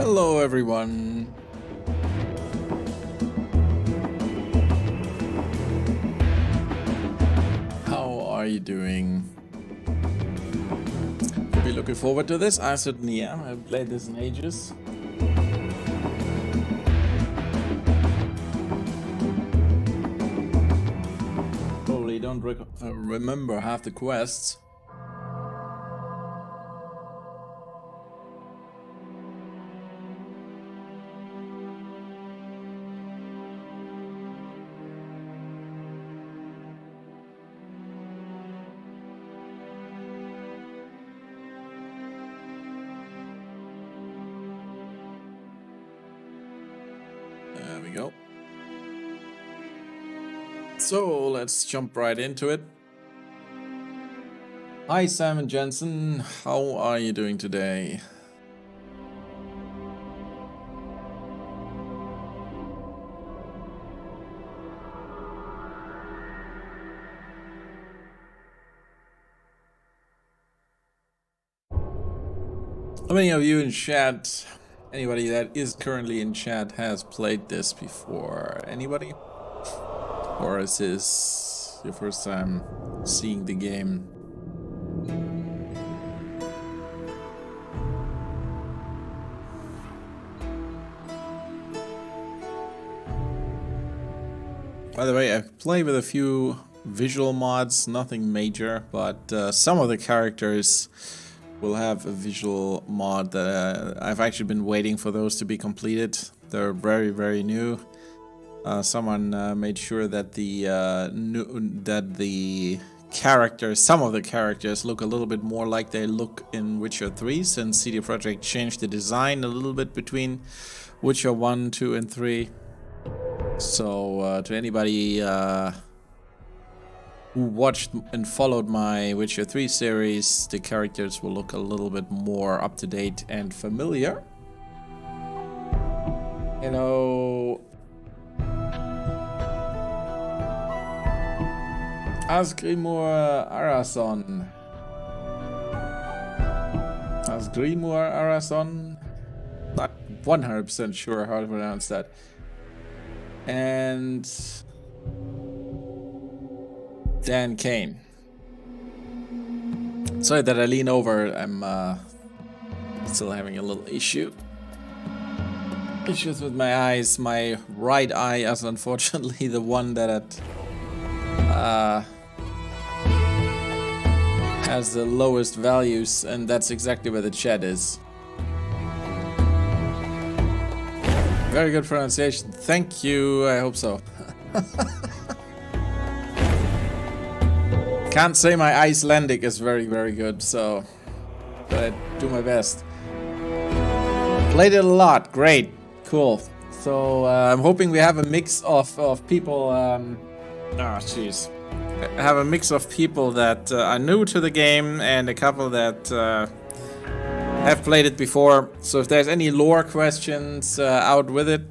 Hello everyone. are you doing? Be looking forward to this. I certainly am. I've played this in ages. Probably don't remember half the quests. There we go. So let's jump right into it. Hi Simon Jensen, how are you doing today? How many of you in chat, anybody that is currently in chat, has played this before? Anybody? Or is this your first time seeing the game? By the way, I've played with a few visual mods, nothing major, but some of the characters will have a visual mod that I've actually been waiting for those to be completed. They're very, very new. Someone made sure that the characters, some of the characters, look a little bit more like they look in Witcher 3, since CD Projekt changed the design a little bit between Witcher 1, 2, and 3. So to anybody who watched and followed my Witcher 3 series, the characters will look a little bit more up to date and familiar. You know, Asgrimur Arason. Asgrimur Arason? Not 100% sure how to pronounce that. And Dan Kane. Sorry that I lean over. I'm still having a little issues with my eyes. My right eye is unfortunately the one that has the lowest values, and that's exactly where the chat is. Very good pronunciation. Thank you. I hope so. Can't say my Icelandic is very, very good, so but I do my best. Played it a lot. Great. Cool. So I'm hoping we have a mix of people. Jeez. Have a mix of people that are new to the game and a couple that have played it before. So if there's any lore questions, out with it.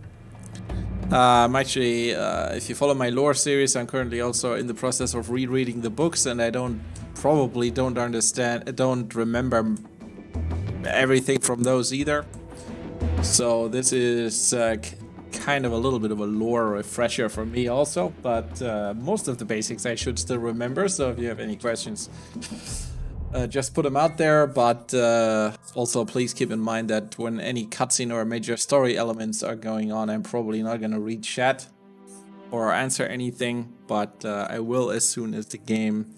I'm actually, if you follow my lore series, I'm currently also in the process of rereading the books, and I probably don't remember everything from those either. So this is kind of a little bit of a lore refresher for me also, but most of the basics I should still remember. So if you have any questions, just put them out there, but also please keep in mind that when any cutscene or major story elements are going on, I'm probably not going to read chat or answer anything, but I will as soon as the game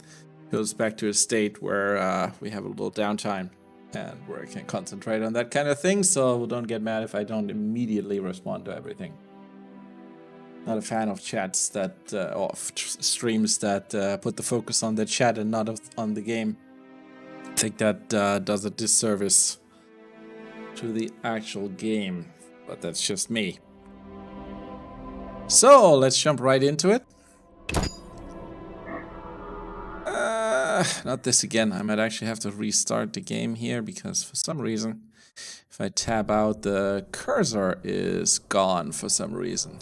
goes back to a state where we have a little downtime and where I can concentrate on that kind of thing. So don't get mad if I don't immediately respond to everything. Not a fan of chats that or streams that put the focus on the chat and not on the game. I think that does a disservice to the actual game, but that's just me. So let's jump right into it. Not this again. I might actually have to restart the game here because for some reason, if I tab out, the cursor is gone for some reason.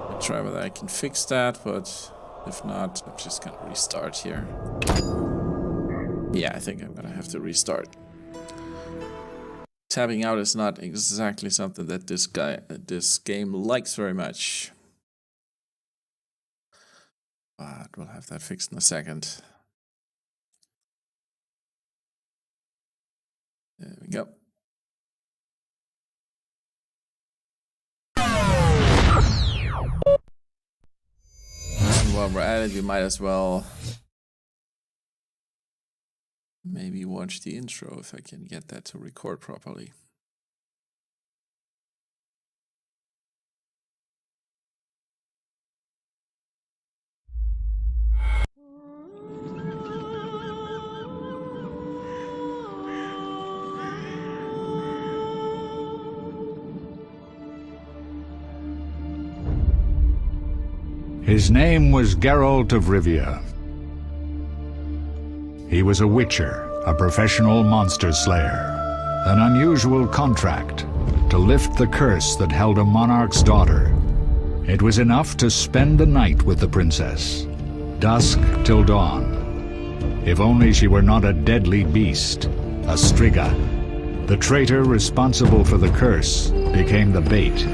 I'll try whether I can fix that, but if not, I'm just gonna restart here. Yeah, I think I'm gonna have to restart. Tabbing out is not exactly something that this game likes very much. But we'll have that fixed in a second. There we go. And while we're at it, we might as well maybe watch the intro if I can get that to record properly. His name was Geralt of Rivia. He was a witcher, a professional monster slayer. An unusual contract to lift the curse that held a monarch's daughter. It was enough to spend the night with the princess, dusk till dawn. If only she were not a deadly beast, a striga. The traitor responsible for the curse became the bait.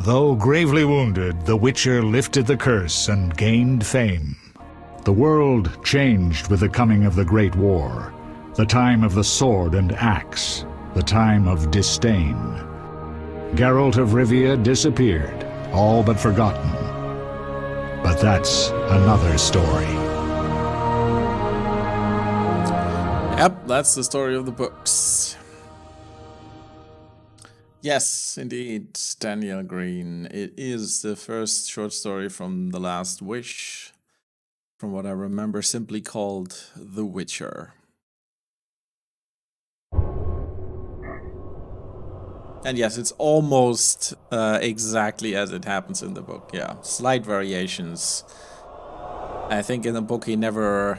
Though gravely wounded, the Witcher lifted the curse and gained fame. The world changed with the coming of the Great War, the time of the sword and axe, the time of disdain. Geralt of Rivia disappeared, all but forgotten. But that's another story. Yep, that's the story of the books. Yes, indeed, Daniel Green. It is the first short story from The Last Wish, from what I remember, simply called The Witcher. And yes, it's almost exactly as it happens in the book. Yeah, slight variations. I think in the book he never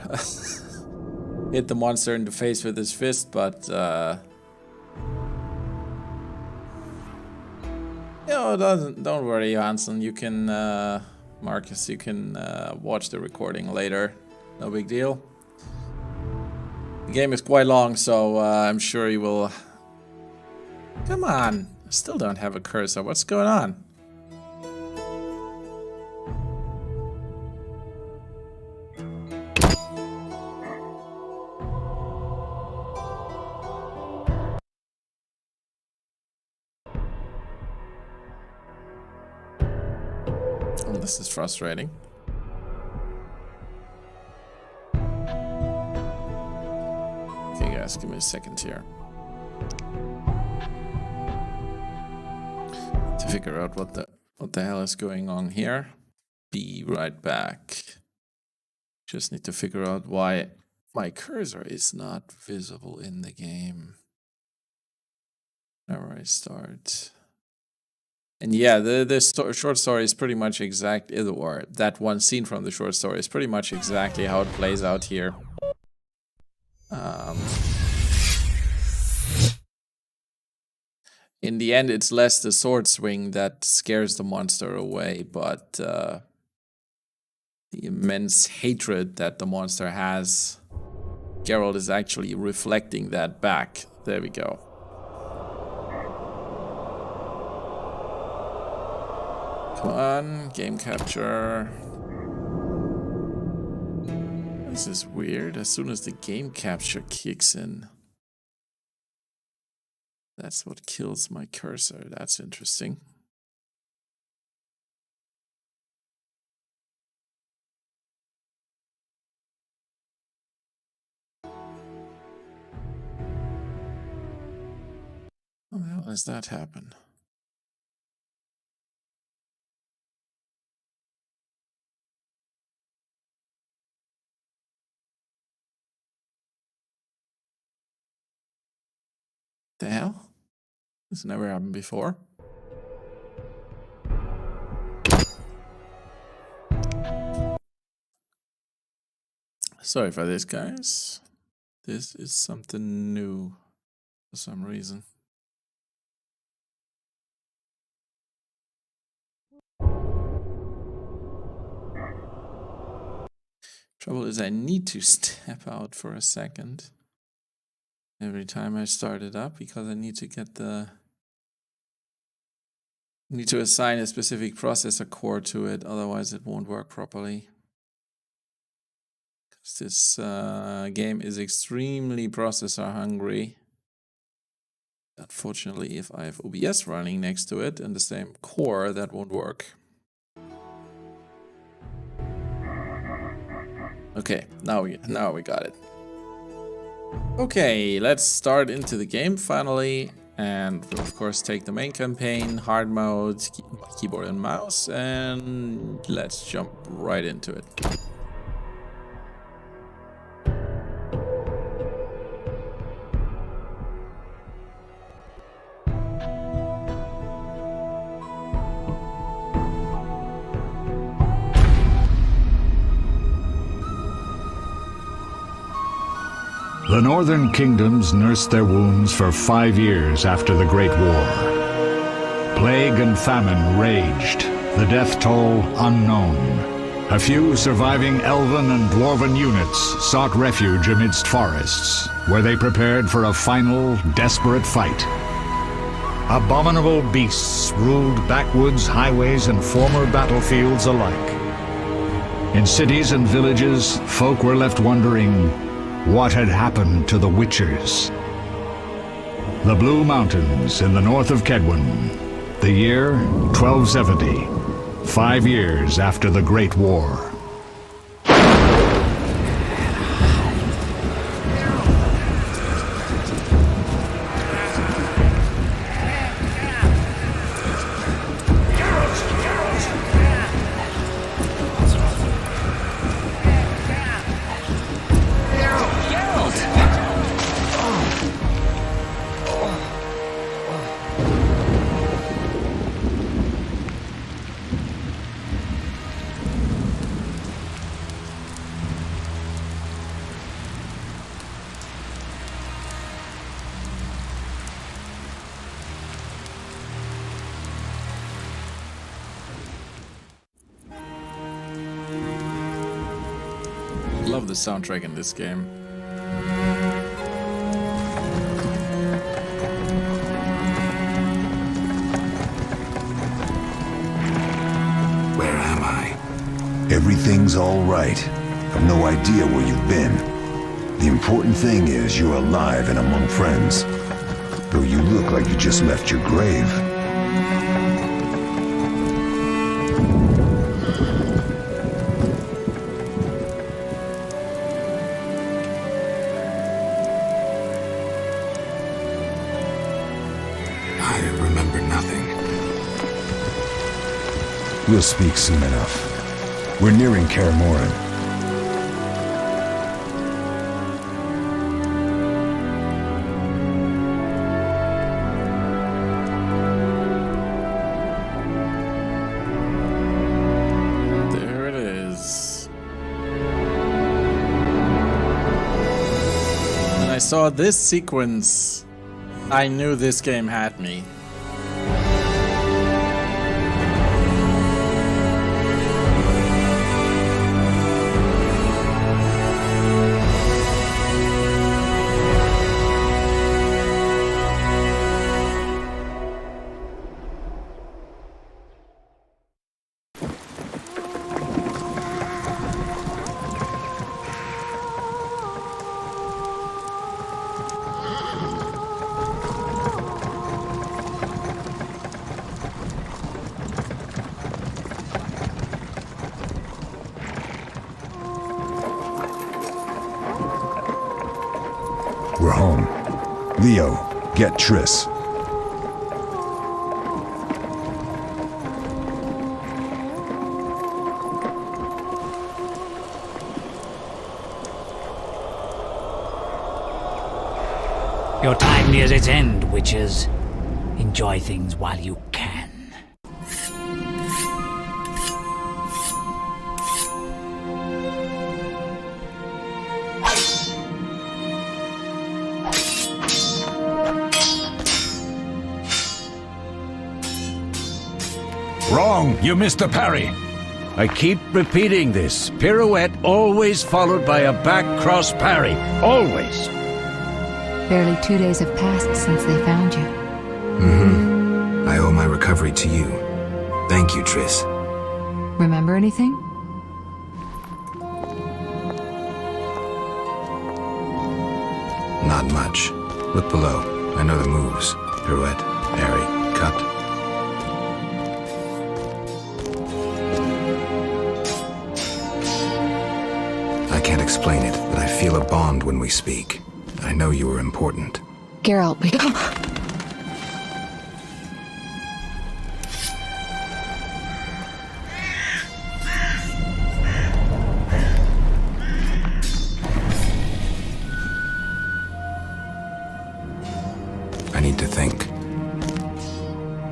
hit the monster in the face with his fist, but you know, don't worry, Johansson. You can, Marcus, you can watch the recording later. No big deal. The game is quite long, so I'm sure you will. Come on, I still don't have a cursor. What's going on? Oh, this is frustrating. Okay, guys, give me a second here to figure out what the hell is going on here. Be right back. Just need to figure out why my cursor is not visible in the game whenever I start. And yeah, the short story is pretty much exact, or that one scene from the short story is pretty much exactly how it plays out here. In the end, it's less the sword swing that scares the monster away, but the immense hatred that the monster has. Geralt is actually reflecting that back. There we go. Come on, game capture. This is weird. As soon as the game capture kicks in, that's what kills my cursor. That's interesting. How the hell does that happen? The hell? This never happened before. Sorry for this, guys. This is something new for some reason. Trouble is I need to step out for a second every time I start it up because I need to get need to assign a specific processor core to it, otherwise it won't work properly. Because this game is extremely processor hungry. Unfortunately, if I have OBS running next to it and the same core, that won't work. Okay, now we got it. Okay, let's start into the game finally, and we'll of course take the main campaign, hard mode, keyboard and mouse, and let's jump right into it. The northern kingdoms nursed their wounds for 5 years after the Great War. Plague and famine raged, the death toll unknown. A few surviving elven and dwarven units sought refuge amidst forests, where they prepared for a final, desperate fight. Abominable beasts ruled backwoods, highways, and former battlefields alike. In cities and villages, folk were left wondering what had happened to the Witchers. The Blue Mountains in the north of Kedwen. The year 1270, 5 years after the Great War. Love the soundtrack in this game. Where am I? Everything's all right. I've no idea where you've been. The important thing is you're alive and among friends. Though you look like you just left your grave. We'll speak soon enough. We're nearing Kaer. There it is. When I saw this sequence, I knew this game had me. We're home. Leo, get Triss. Your time nears its end, witches. Enjoy things while you can. Wrong! You missed the parry! I keep repeating this. Pirouette always followed by a back cross parry. Always! Barely 2 days have passed since they found you. I owe my recovery to you. Thank you, Triss. Remember anything? Not much. Look below. I know the moves. Pirouette, parry, cut. I can't explain it, but I feel a bond when we speak. I know you were important. Geralt, we... I need to think.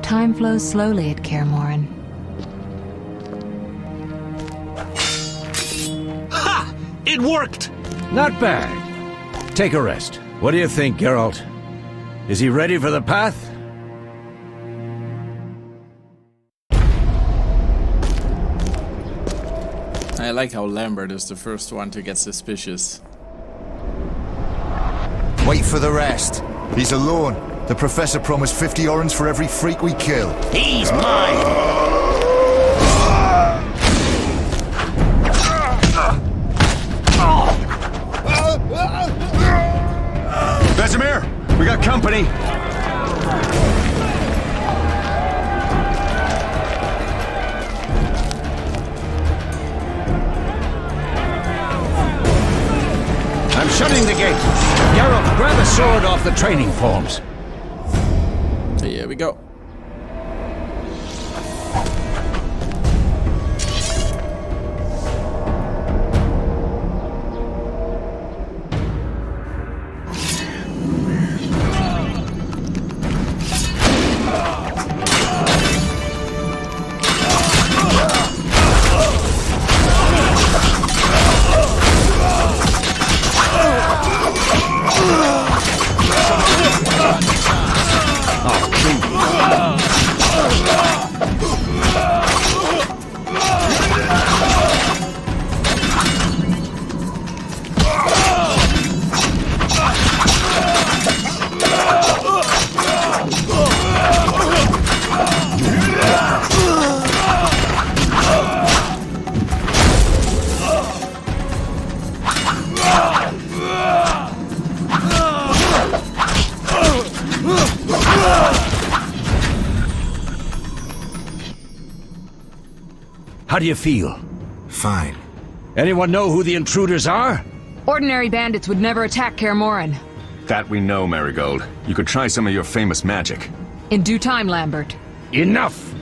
Time flows slowly at Kaer. Ha! It worked! Not bad. Take a rest. What do you think, Geralt? Is he ready for the path? I like how Lambert is the first one to get suspicious. Wait for the rest. He's alone. The Professor promised 50 orens for every freak we kill. He's mine! Vesemir, we got company. I'm shutting the gate. Geralt, grab a sword off the training forms. Here we go. How do you feel? Fine. Anyone know who the intruders are? Ordinary bandits would never attack Kaer Morhen. That we know, Marigold. You could try some of your famous magic. In due time, Lambert. Enough!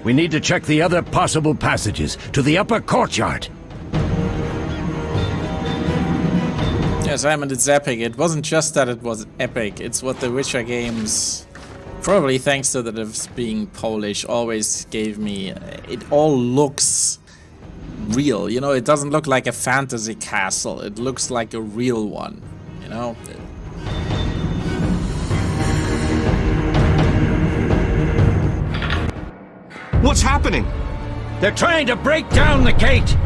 We need to check the other possible passages to the upper courtyard. Yeah, Simon, it's epic. It wasn't just that it was epic, it's what the Witcher games, probably thanks to that of being Polish, always gave me. It all looks real, you know, it doesn't look like a fantasy castle, it looks like a real one, you know? What's happening? They're trying to break down the gate!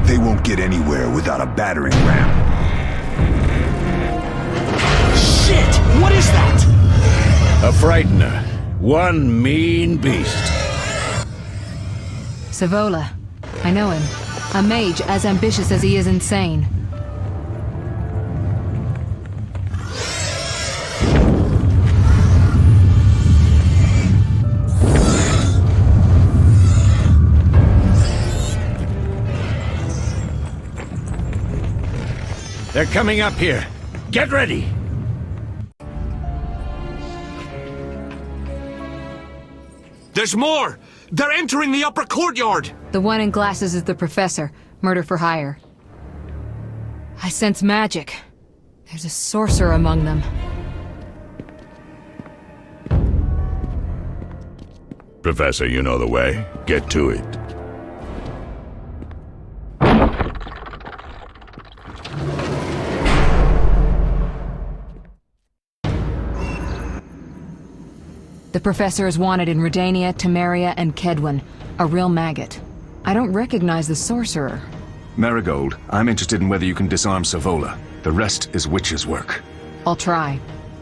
They won't get anywhere without a battering ram. Shit! What is that? A frightener. One mean beast. Savola. I know him. A mage as ambitious as he is insane. They're coming up here. Get ready! There's more! They're entering the upper courtyard! The one in glasses is the Professor. Murder for hire. I sense magic. There's a sorcerer among them. Professor, you know the way. Get to it. The Professor is wanted in Redania, Temeria, and Kedwen. A real maggot. I don't recognize the sorcerer. Marigold, I'm interested in whether you can disarm Savola. The rest is witch's work. I'll try.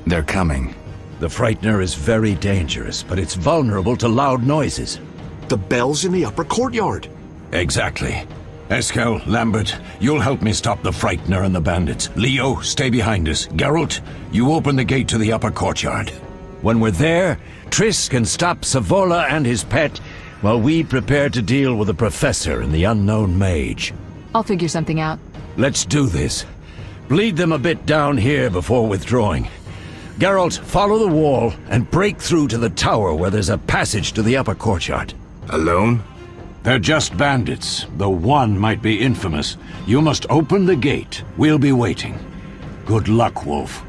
They're coming. The frightener is very dangerous, but it's vulnerable to loud noises. The bell's in the upper courtyard. Exactly. Eskel, Lambert, you'll help me stop the frightener and the bandits. Leo, stay behind us. Geralt, you open the gate to the upper courtyard. When we're there, Triss can stop Savola and his pet, while we prepare to deal with the Professor and the unknown mage. I'll figure something out. Let's do this. Bleed them a bit down here before withdrawing. Geralt, follow the wall and break through to the tower where there's a passage to the upper courtyard. Alone? They're just bandits, though one might be infamous. You must open the gate. We'll be waiting. Good luck, Wolf.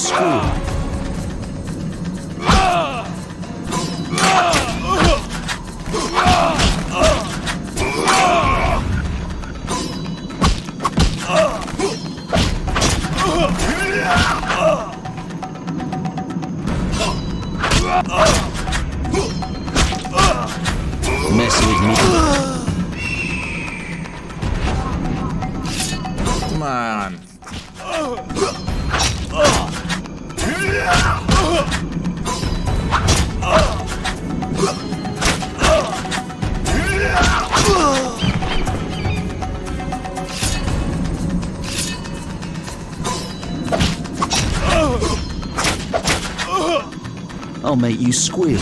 squeal. Mess with me. Come on. I'll make you squeal.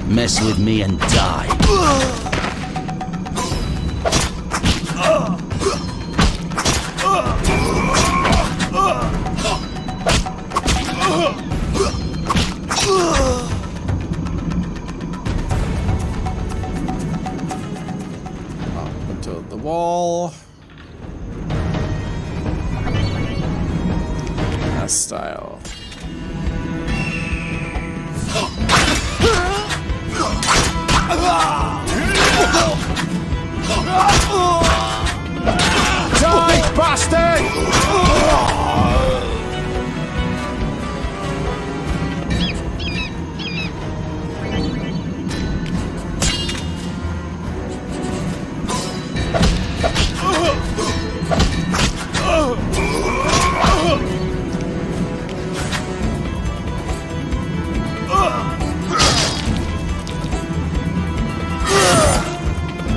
Mess with me and die. To the wall. That style. Die, bastard!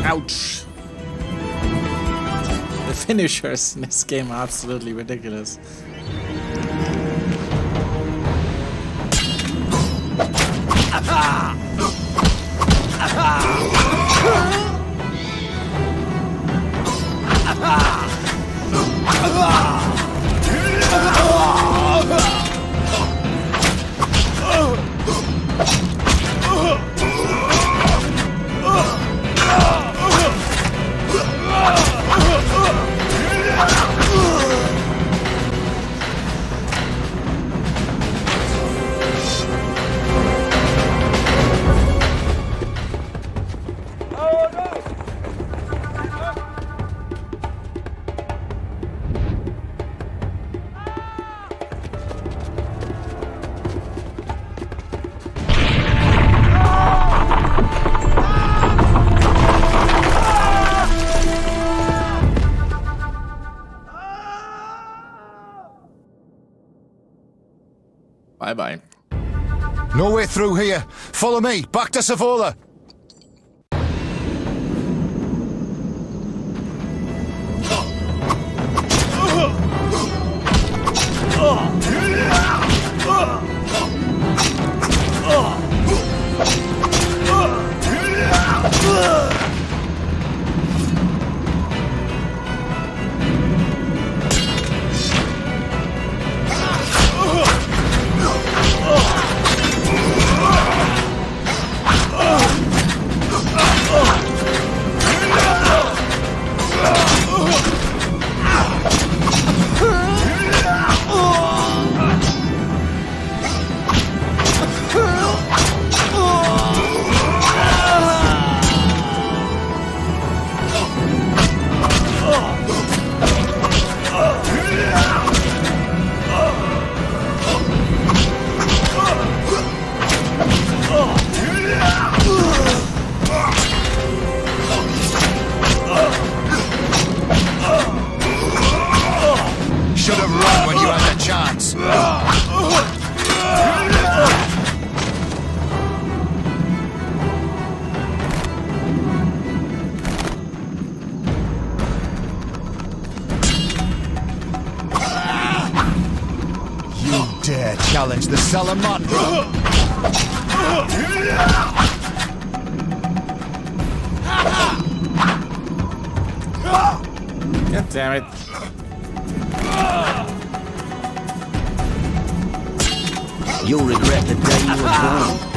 Ouch. The finishers in this game are absolutely ridiculous. Bye-bye. No way through here. Follow me. Back to Savola. Should have run when you had the chance. You dare challenge the Salamandra? God damn it. You'll regret the day you were born.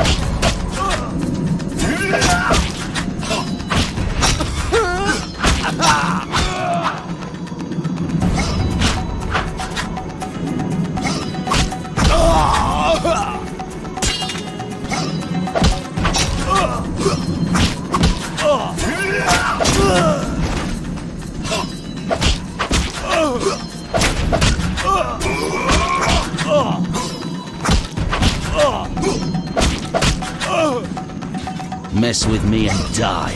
Mess with me and die.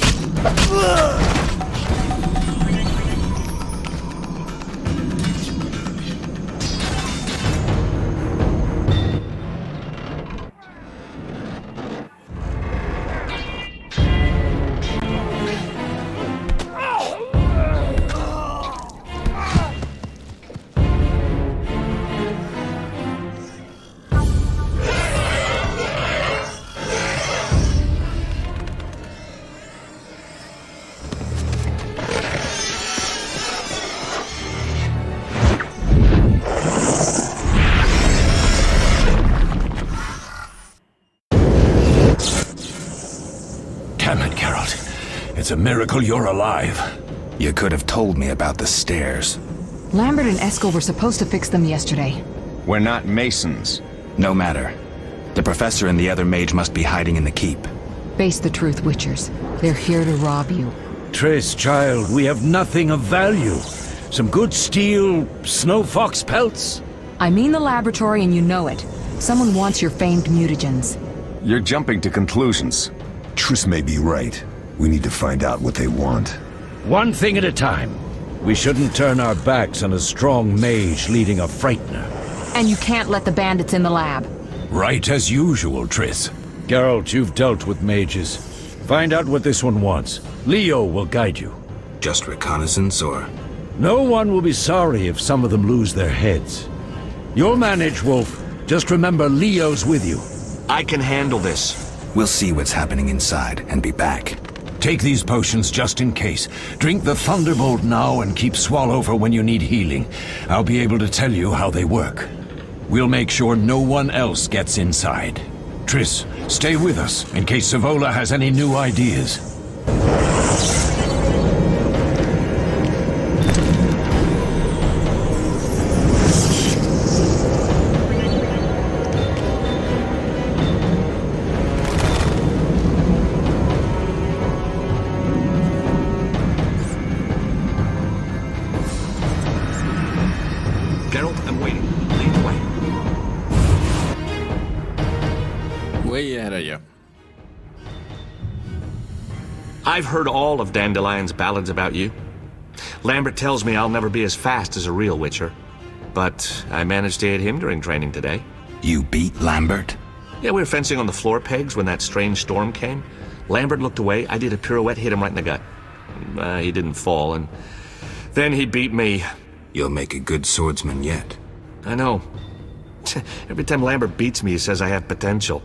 It's a miracle you're alive. You could have told me about the stairs. Lambert and Eskel were supposed to fix them yesterday. We're not masons. No matter. The professor and the other mage must be hiding in the keep. Face the truth, Witchers. They're here to rob you. Triss, child, we have nothing of value. Some good steel, snow fox pelts? I mean the laboratory and you know it. Someone wants your famed mutagens. You're jumping to conclusions. Triss may be right. We need to find out what they want. One thing at a time. We shouldn't turn our backs on a strong mage leading a frightener. And you can't let the bandits in the lab. Right as usual, Triss. Geralt, you've dealt with mages. Find out what this one wants. Leo will guide you. Just reconnaissance, or...? No one will be sorry if some of them lose their heads. You'll manage, Wolf. Just remember Leo's with you. I can handle this. We'll see what's happening inside and be back. Take these potions just in case. Drink the Thunderbolt now and keep Swallow for when you need healing. I'll be able to tell you how they work. We'll make sure no one else gets inside. Triss, stay with us in case Savola has any new ideas. Way ahead of you. I've heard all of Dandelion's ballads about you. Lambert tells me I'll never be as fast as a real Witcher. But I managed to hit him during training today. You beat Lambert? Yeah, we were fencing on the floor pegs when that strange storm came. Lambert looked away, I did a pirouette, hit him right in the gut. He didn't fall, and then he beat me. You'll make a good swordsman yet. I know. Every time Lambert beats me, he says I have potential.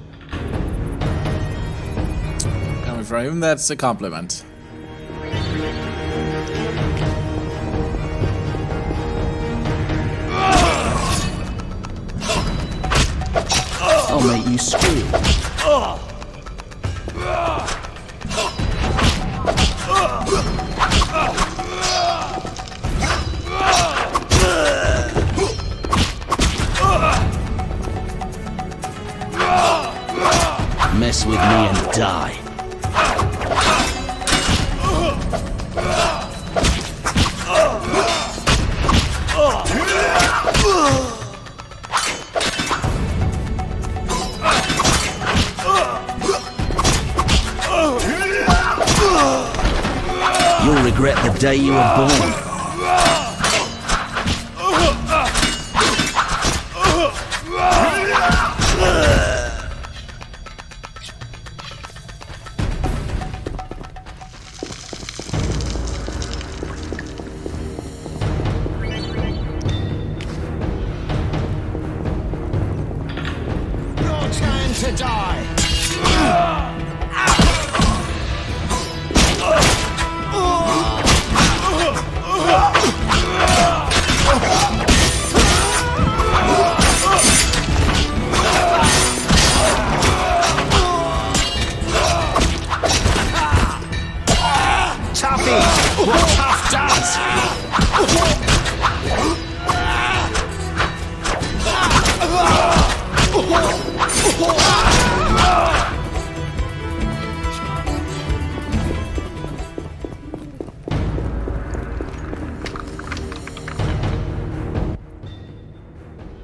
Coming from him, that's a compliment. I'll make you scream. Mess with me and die. You'll regret the day you were born. No time to die.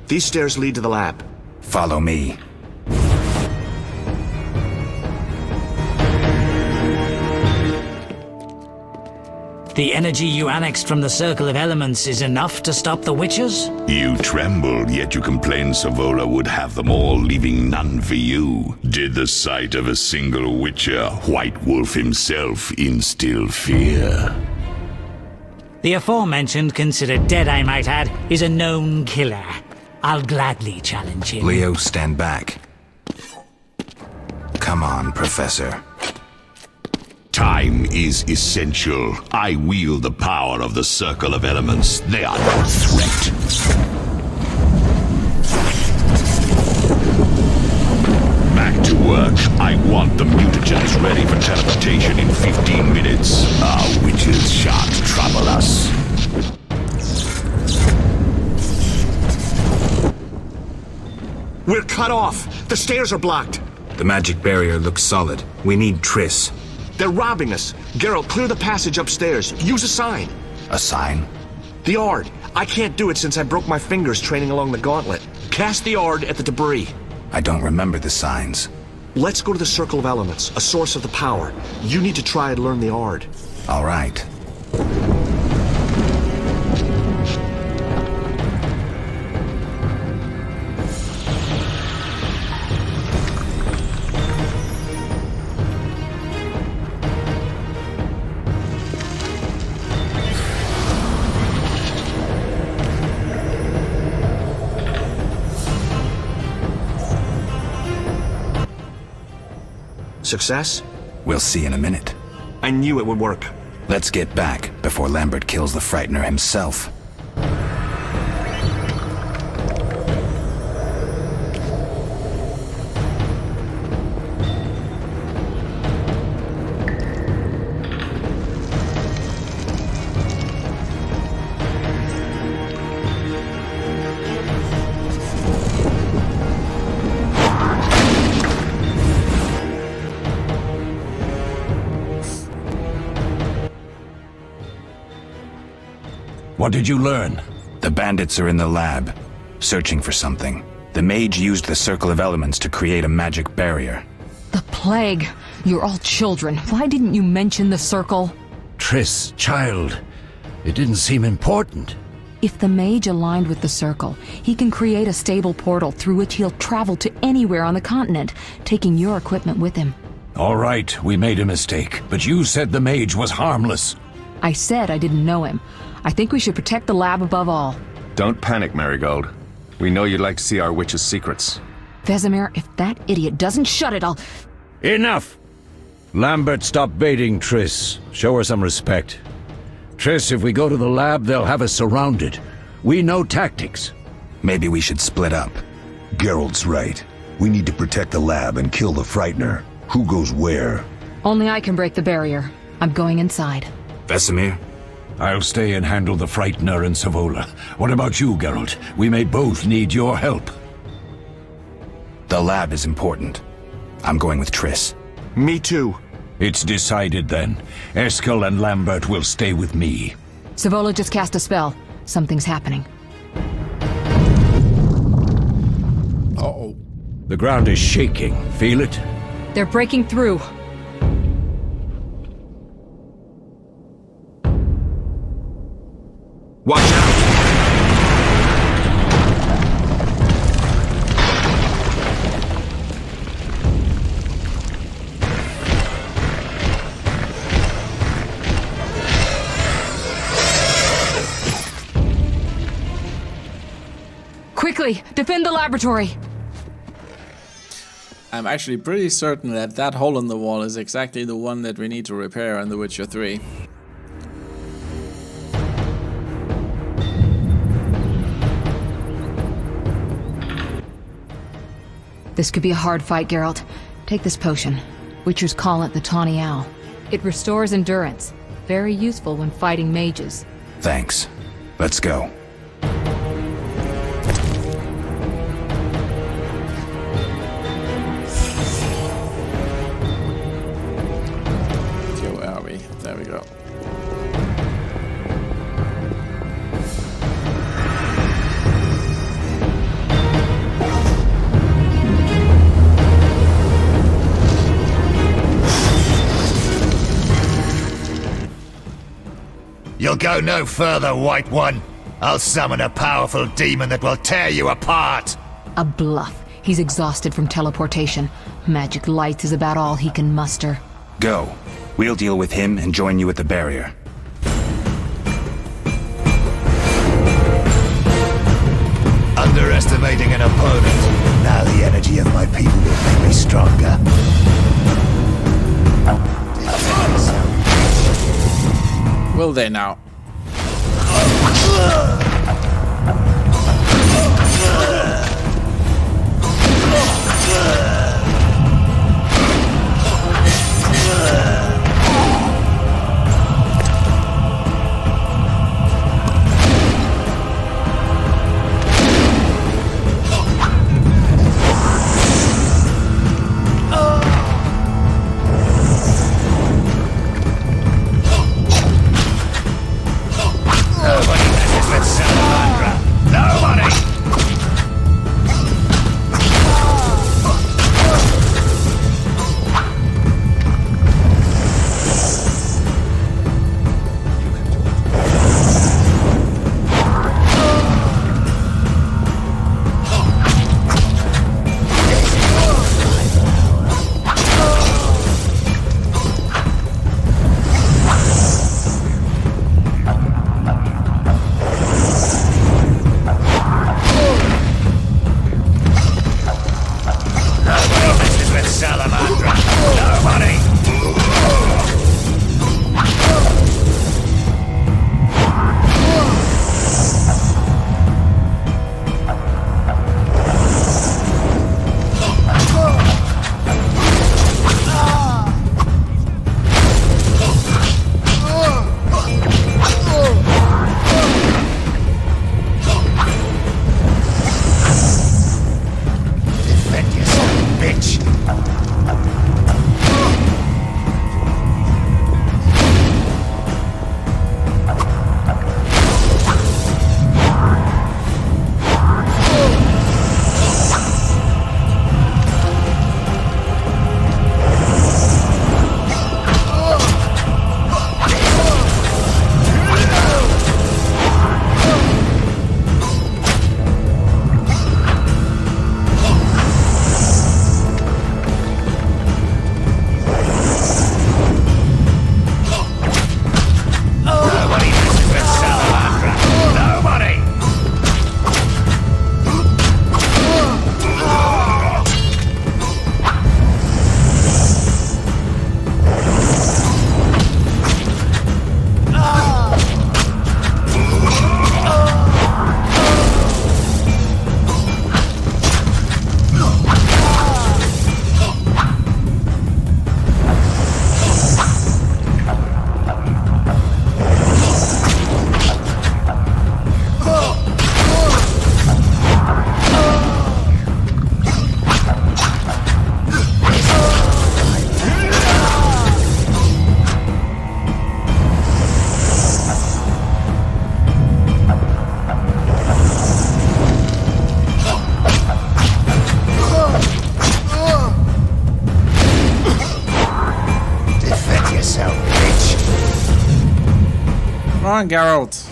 These stairs lead to the lab. Follow me. The energy you annexed from the Circle of Elements is enough to stop the Witchers? You trembled, yet you complained Savola would have them all, leaving none for you. Did the sight of a single Witcher, White Wolf himself, instill fear? The aforementioned, considered dead I might add, is a known killer. I'll gladly challenge him. Leo, stand back. Come on, Professor. Time is essential. I wield the power of the Circle of Elements. They are no threat. Back to work. I want the mutagens ready for teleportation in 15 minutes. Our witches shan't trouble us. We're cut off. The stairs are blocked. The magic barrier looks solid. We need Triss. They're robbing us. Geralt, clear the passage upstairs. Use a sign. A sign? The Ard. I can't do it since I broke my fingers training along the gauntlet. Cast the Ard at the debris. I don't remember the signs. Let's go to the Circle of Elements, a source of the power. You need to try and learn the Ard. All right. Success? We'll see in a minute. I knew it would work. Let's get back before Lambert kills the Frightener himself. What did you learn? The bandits are in the lab, searching for something. The mage used the Circle of Elements to create a magic barrier. The plague. You're all children. Why didn't you mention the circle? Triss, child, it didn't seem important. If the mage aligned with the circle, he can create a stable portal through which he'll travel to anywhere on the continent, taking your equipment with him. All right, we made a mistake, but you said the mage was harmless. I said I didn't know him. I think we should protect the lab above all. Don't panic, Marigold. We know you'd like to see our witch's secrets. Vesemir, if that idiot doesn't shut it, I'll... Enough! Lambert, stop baiting Triss. Show her some respect. Triss, if we go to the lab, they'll have us surrounded. We know tactics. Maybe we should split up. Geralt's right. We need to protect the lab and kill the Frightener. Who goes where? Only I can break the barrier. I'm going inside. Vesemir? I'll stay and handle the Frightener and Savola. What about you, Geralt? We may both need your help. The lab is important. I'm going with Triss. Me too. It's decided then. Eskel and Lambert will stay with me. Savola just cast a spell. Something's happening. Uh-oh. The ground is shaking. Feel it? They're breaking through. Watch out! Quickly, defend the laboratory! I'm actually pretty certain that that hole in the wall is exactly the one that we need to repair in The Witcher 3. This could be a hard fight, Geralt. Take this potion. Witchers call it the Tawny Owl. It restores endurance. Very useful when fighting mages. Thanks. Let's go. Okay, where are we? There we go. You'll go no further, White One. I'll summon a powerful demon that will tear you apart. A bluff. He's exhausted from teleportation. Magic light is about all he can muster. Go. We'll deal with him and join you at the barrier. Underestimating an opponent. Now the energy of my people will make me stronger. Will they now? Come on, Geralt.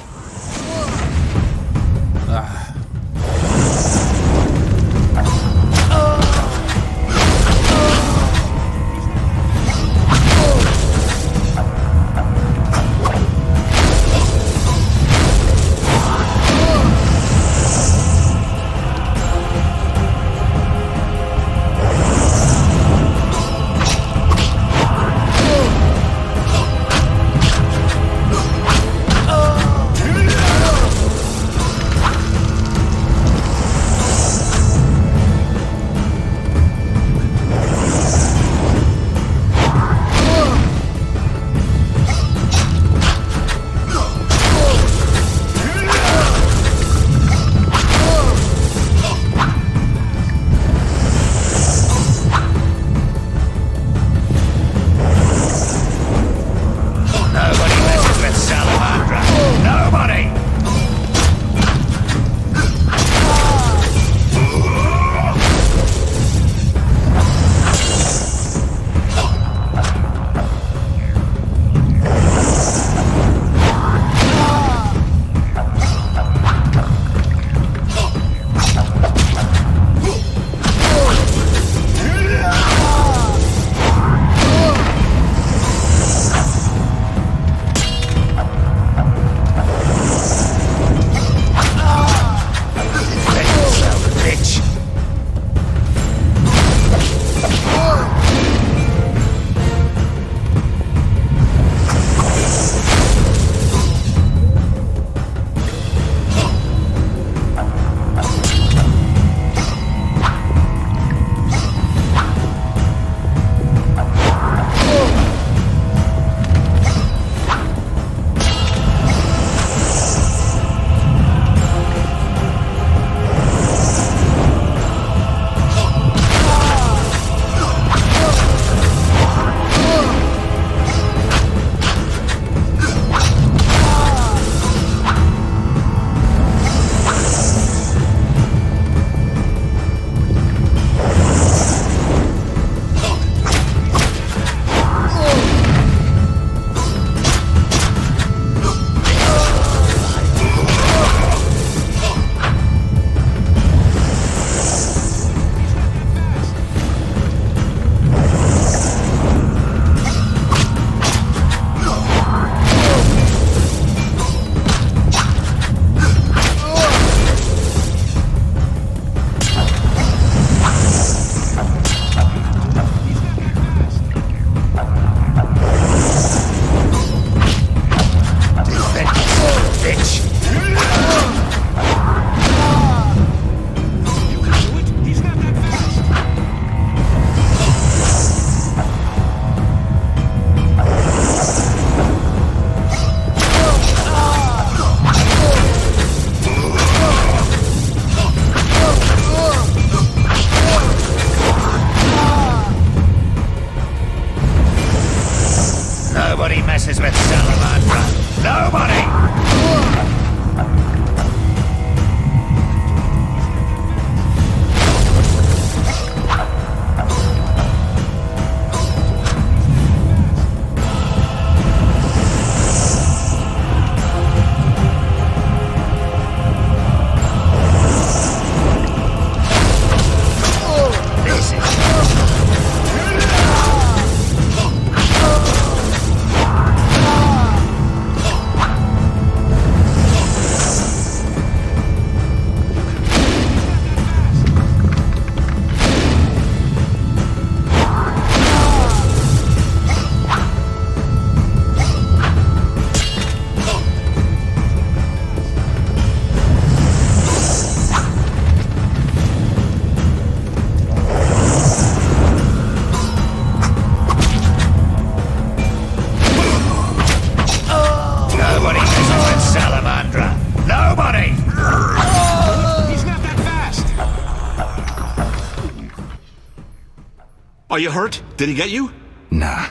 Are you hurt? Did he get you? Nah.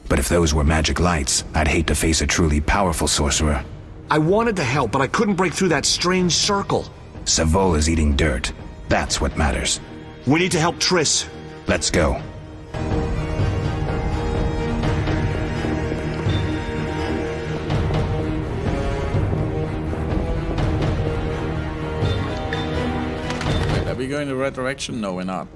But if those were magic lights, I'd hate to face a truly powerful sorcerer. I wanted to help, but I couldn't break through that strange circle. Savola's eating dirt. That's what matters. We need to help Triss. Let's go. Wait, are we going the right direction? No, we're not.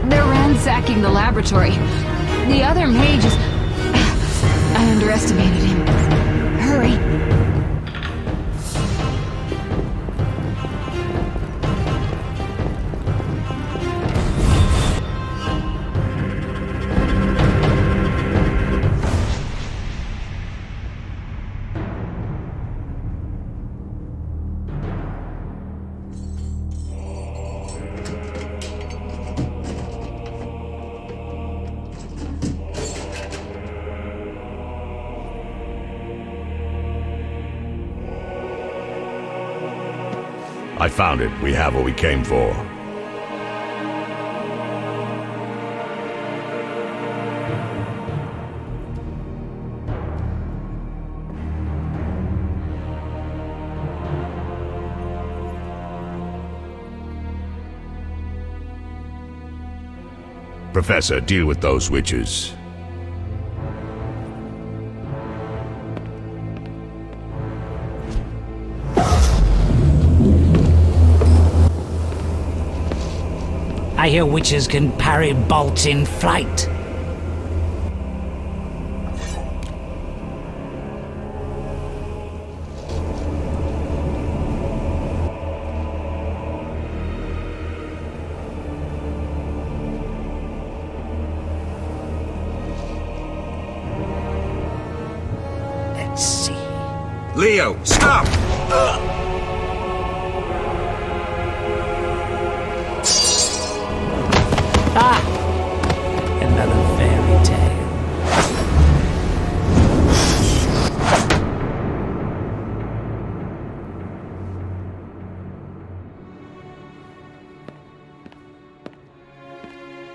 Ransacking the laboratory. The other mage is... I underestimated him. Hurry. I found it. We have what we came for. Professor, deal with those witches. I hear witches can parry bolts in flight. Let's see. Leo, stop! Ah! Another fairy tale.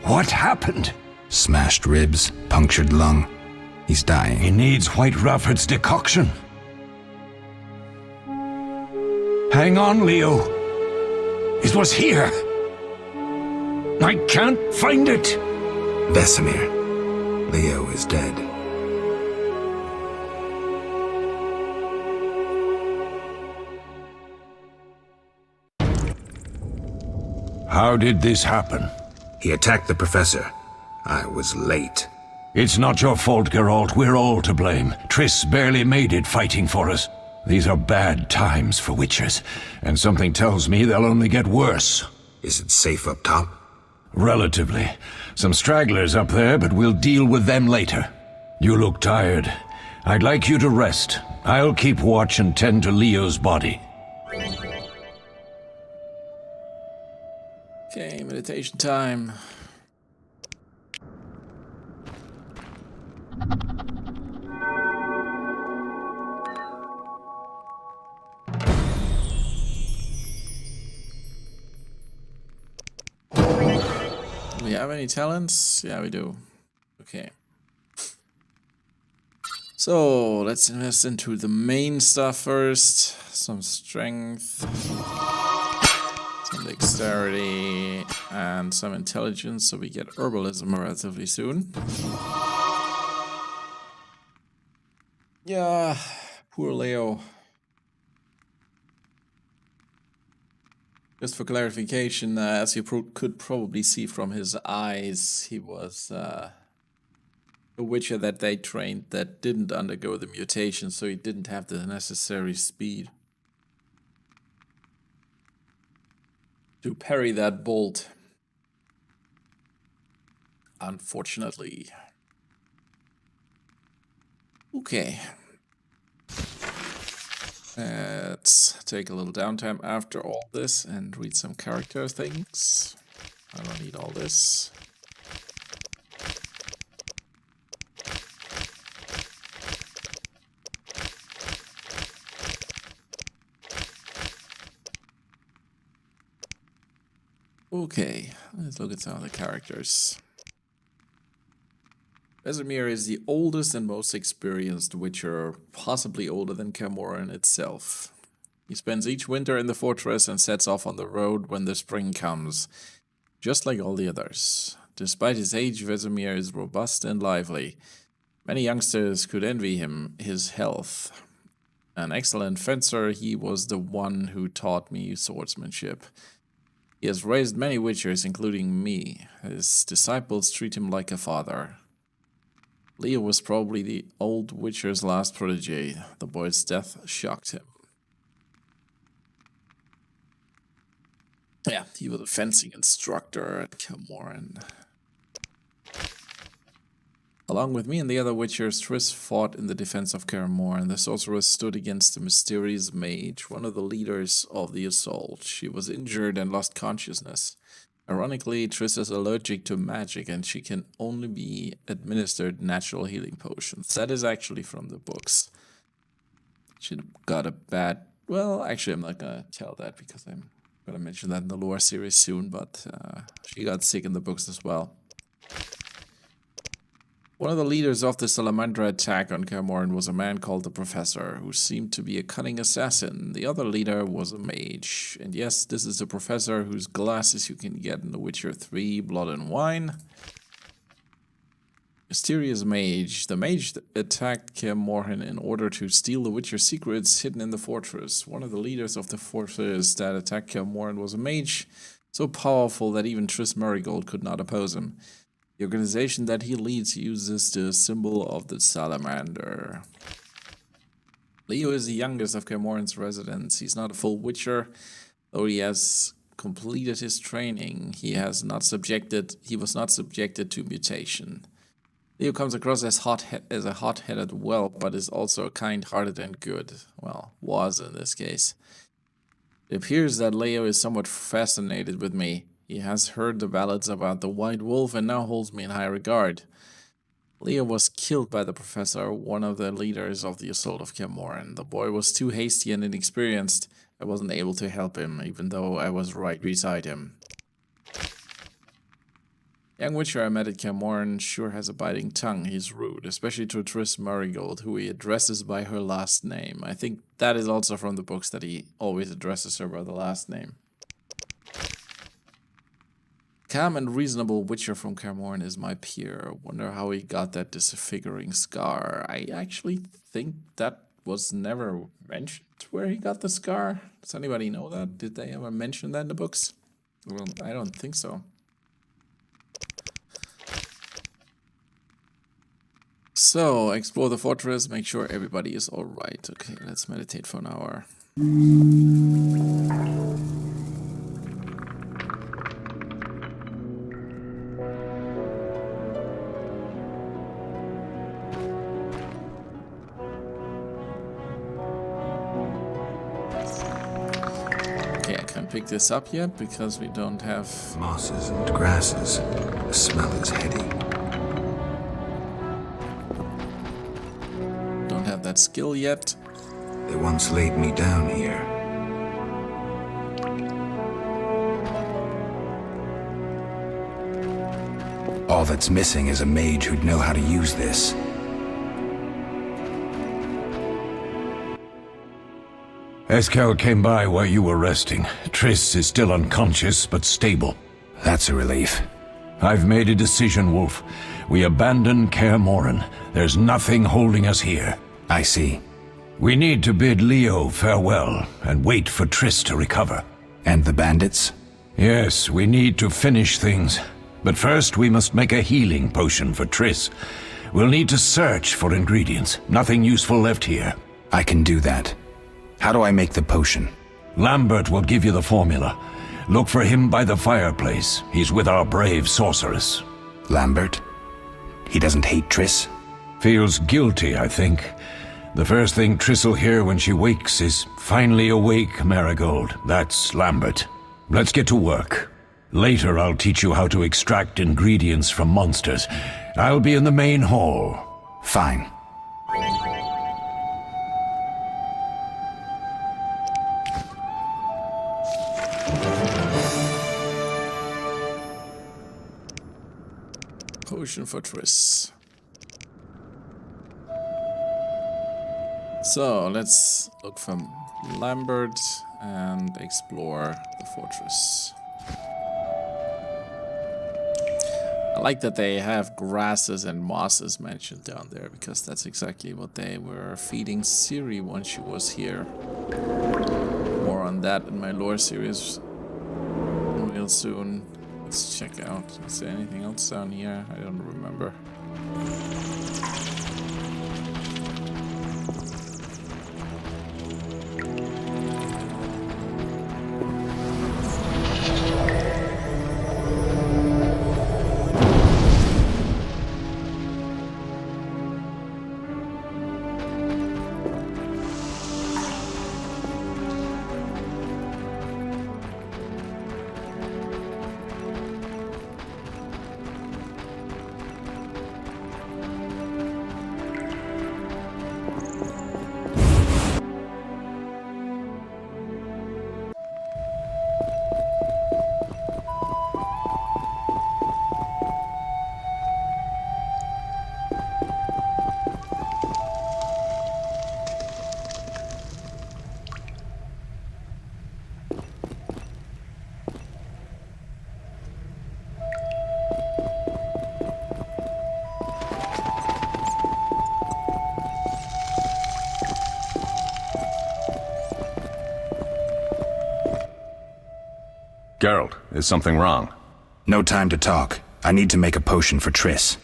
What happened? Smashed ribs, punctured lung. He's dying. He needs White Rafford's decoction. Hang on, Leo. It was here. I can't find it. Vesemir. Leo is dead. How did this happen? He attacked the professor. I was late. It's not your fault, Geralt. We're all to blame. Triss barely made it fighting for us. These are bad times for witchers, and something tells me they'll only get worse. Is it safe up top? Relatively. Some stragglers up there, but we'll deal with them later. You look tired. I'd like you to rest. I'll keep watch and tend to Leo's body. Okay, meditation time. Do we have any talents? Yeah, we do. Okay. So, let's invest into the main stuff first. Some strength, some dexterity, and some intelligence, so we get herbalism relatively soon. Yeah, poor Leo. Just for clarification, as you could probably see from his eyes, he was a witcher that they trained that didn't undergo the mutation, so he didn't have the necessary speed to parry that bolt. Unfortunately. Okay. Let's take a little downtime after all this and read some character things. I don't need all this. Okay, let's look at some of the characters. Vesemir is the oldest and most experienced Witcher, possibly older than Kaer Morhen itself. He spends each winter in the fortress and sets off on the road when the spring comes, just like all the others. Despite his age, Vesemir is robust and lively. Many youngsters could envy him his health. An excellent fencer, he was the one who taught me swordsmanship. He has raised many Witchers, including me. His disciples treat him like a father. Leo was probably the old Witcher's last protege. The boy's death shocked him. Yeah, he was a fencing instructor at Kaer Morhen. Along with me and the other Witchers, Triss fought in the defense of Kaer Morhen. The sorceress stood against the mysterious mage, one of the leaders of the assault. She was injured and lost consciousness. Ironically, Triss is allergic to magic and she can only be administered natural healing potions. That is actually from the books. She got a bad... Well, actually I'm not gonna tell that because I'm gonna mention that in the lore series soon, but she got sick in the books as well. One of the leaders of the Salamandra attack on Kaer Morhen was a man called the Professor, who seemed to be a cunning assassin. The other leader was a mage. And yes, this is the Professor whose glasses you can get in The Witcher 3, Blood and Wine. Mysterious mage. The mage attacked Kaer Morhen in order to steal the Witcher secrets hidden in the fortress. One of the leaders of the fortress that attacked Kaer Morhen was a mage, so powerful that even Triss Merigold could not oppose him. The organization that he leads uses the symbol of the salamander. Leo is the youngest of Kaer Morhen's residents. He's not a full Witcher, though he has completed his training. He was not subjected to mutation. Leo comes across as a hot-headed whelp, but is also kind-hearted and good. Well, was in this case. It appears that Leo is somewhat fascinated with me. He has heard the ballads about the White Wolf and now holds me in high regard. Leo was killed by the Professor, one of the leaders of the assault of Kaer Morhen. The boy was too hasty and inexperienced. I wasn't able to help him, even though I was right beside him. Young Witcher I met at Kaer Morhen sure has a biting tongue. He's rude, especially to Triss Merigold, who he addresses by her last name. I think that is also from the books that he always addresses her by the last name. Calm and reasonable Witcher from Kaer Morhen is my peer. Wonder how he got that disfiguring scar. I actually think that was never mentioned where he got the scar. Does anybody know that? Did they ever mention that in the books? Well, I don't think so. So, explore the fortress, make sure everybody is alright. Okay, let's meditate for an hour. Pick this up yet because we don't have mosses and grasses. The smell is heady. Don't have that skill yet. They once laid me down here. All that's missing is a mage who'd know how to use this. Eskel came by while you were resting. Triss is still unconscious, but stable. That's a relief. I've made a decision, Wolf. We abandon Kaer Morhen. There's nothing holding us here. I see. We need to bid Leo farewell and wait for Triss to recover. And the bandits? Yes, we need to finish things. But first we must make a healing potion for Triss. We'll need to search for ingredients. Nothing useful left here. I can do that. How do I make the potion? Lambert will give you the formula. Look for him by the fireplace. He's with our brave sorceress. Lambert? He doesn't hate Triss? Feels guilty, I think. The first thing Triss will hear when she wakes is, "Finally awake, Marigold." That's Lambert. Let's get to work. Later I'll teach you how to extract ingredients from monsters. I'll be in the main hall. Fine. Potion for Triss. So let's look for Lambert and explore the fortress. I like that they have grasses and mosses mentioned down there, because that's exactly what they were feeding Ciri when she was here. More on that in my lore series real soon. Let's check out. Is there anything else down here? I don't remember. Geralt, is something wrong? No time to talk. I need to make a potion for Triss.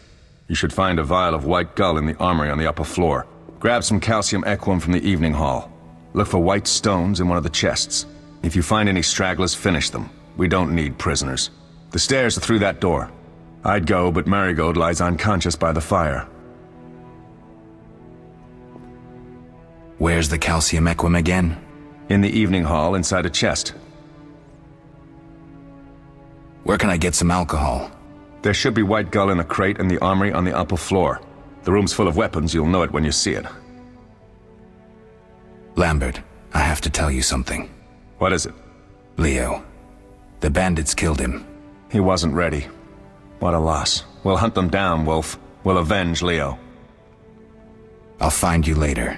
You should find a vial of white gull in the armory on the upper floor. Grab some calcium equum from the evening hall. Look for white stones in one of the chests. If you find any stragglers, finish them. We don't need prisoners. The stairs are through that door. I'd go, but Marigold lies unconscious by the fire. Where's the calcium equum again? In the evening hall, inside a chest. Where can I get some alcohol? There should be white gull in a crate in the armory on the upper floor. The room's full of weapons, you'll know it when you see it. Lambert, I have to tell you something. What is it? Leo. The bandits killed him. He wasn't ready. What a loss. We'll hunt them down, Wolf. We'll avenge Leo. I'll find you later.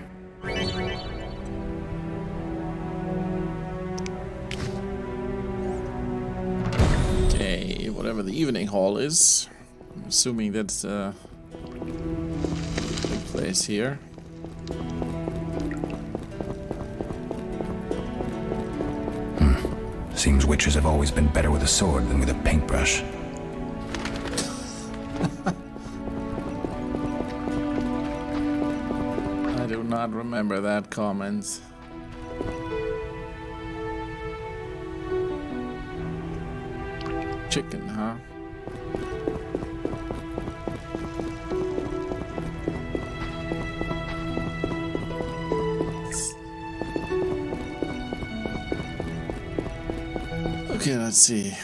Okay, whatever the evening hall is. I'm assuming that's a big place here. Seems witches have always been better with a sword than with a paintbrush. I do not remember that comment. Chicken, huh? Okay, let's see.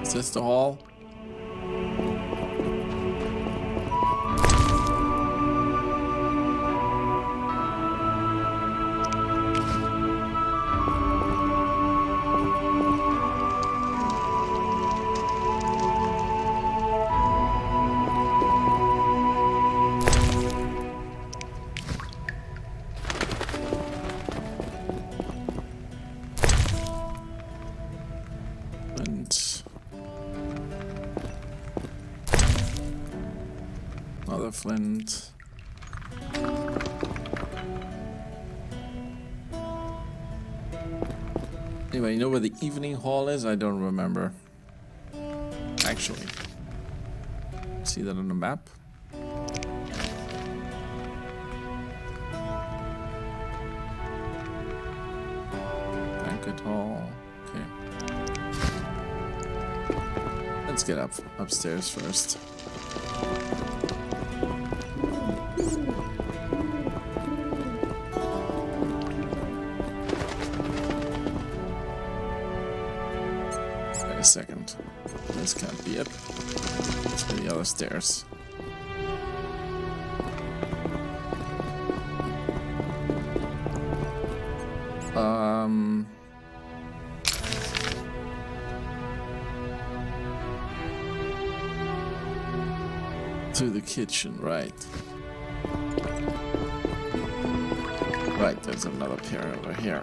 Is this the hall? Another flint. Anyway, you know where the evening hall is? I don't remember. Actually. See that on the map? Banquet hall. Okay. Let's get upstairs first. Wait a second. This can't be it. Let's go the other stairs. To the kitchen, right. Right, there's another pair over here.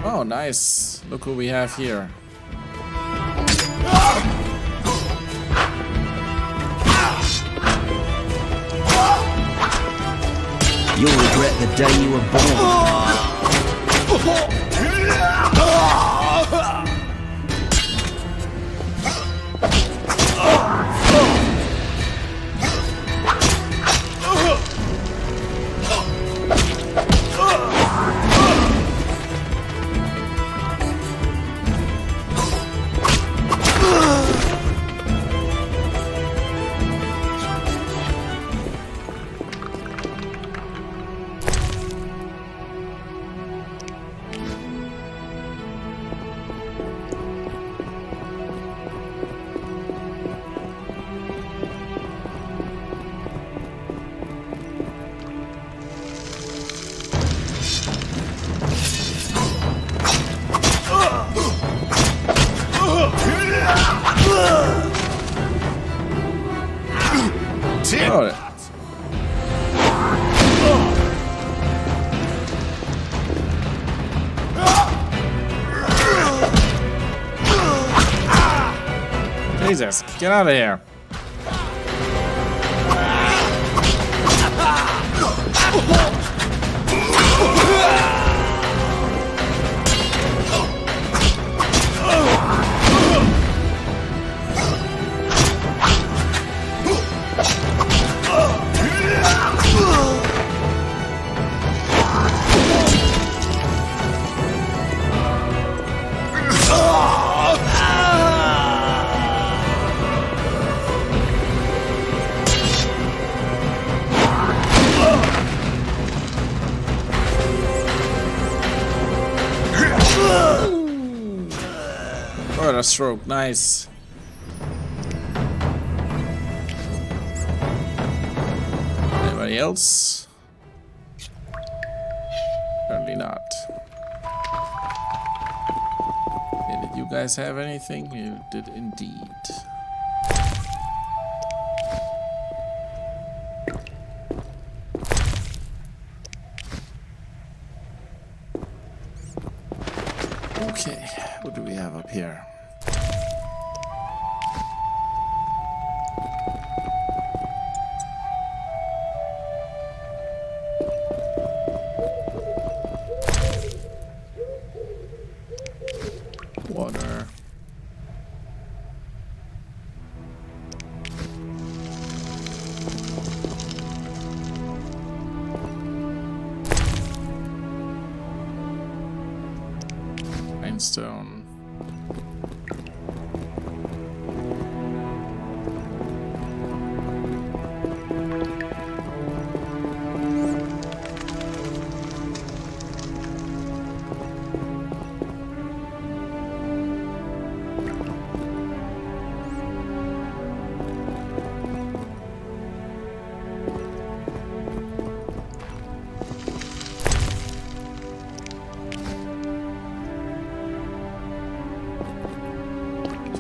Oh, nice. Look who we have here. You'll regret the day you were born. Jesus, get out of here. What a stroke, nice. Anybody else? Apparently not. Okay, did you guys have anything? You did indeed. Okay, what do we have up here? Water. Stone.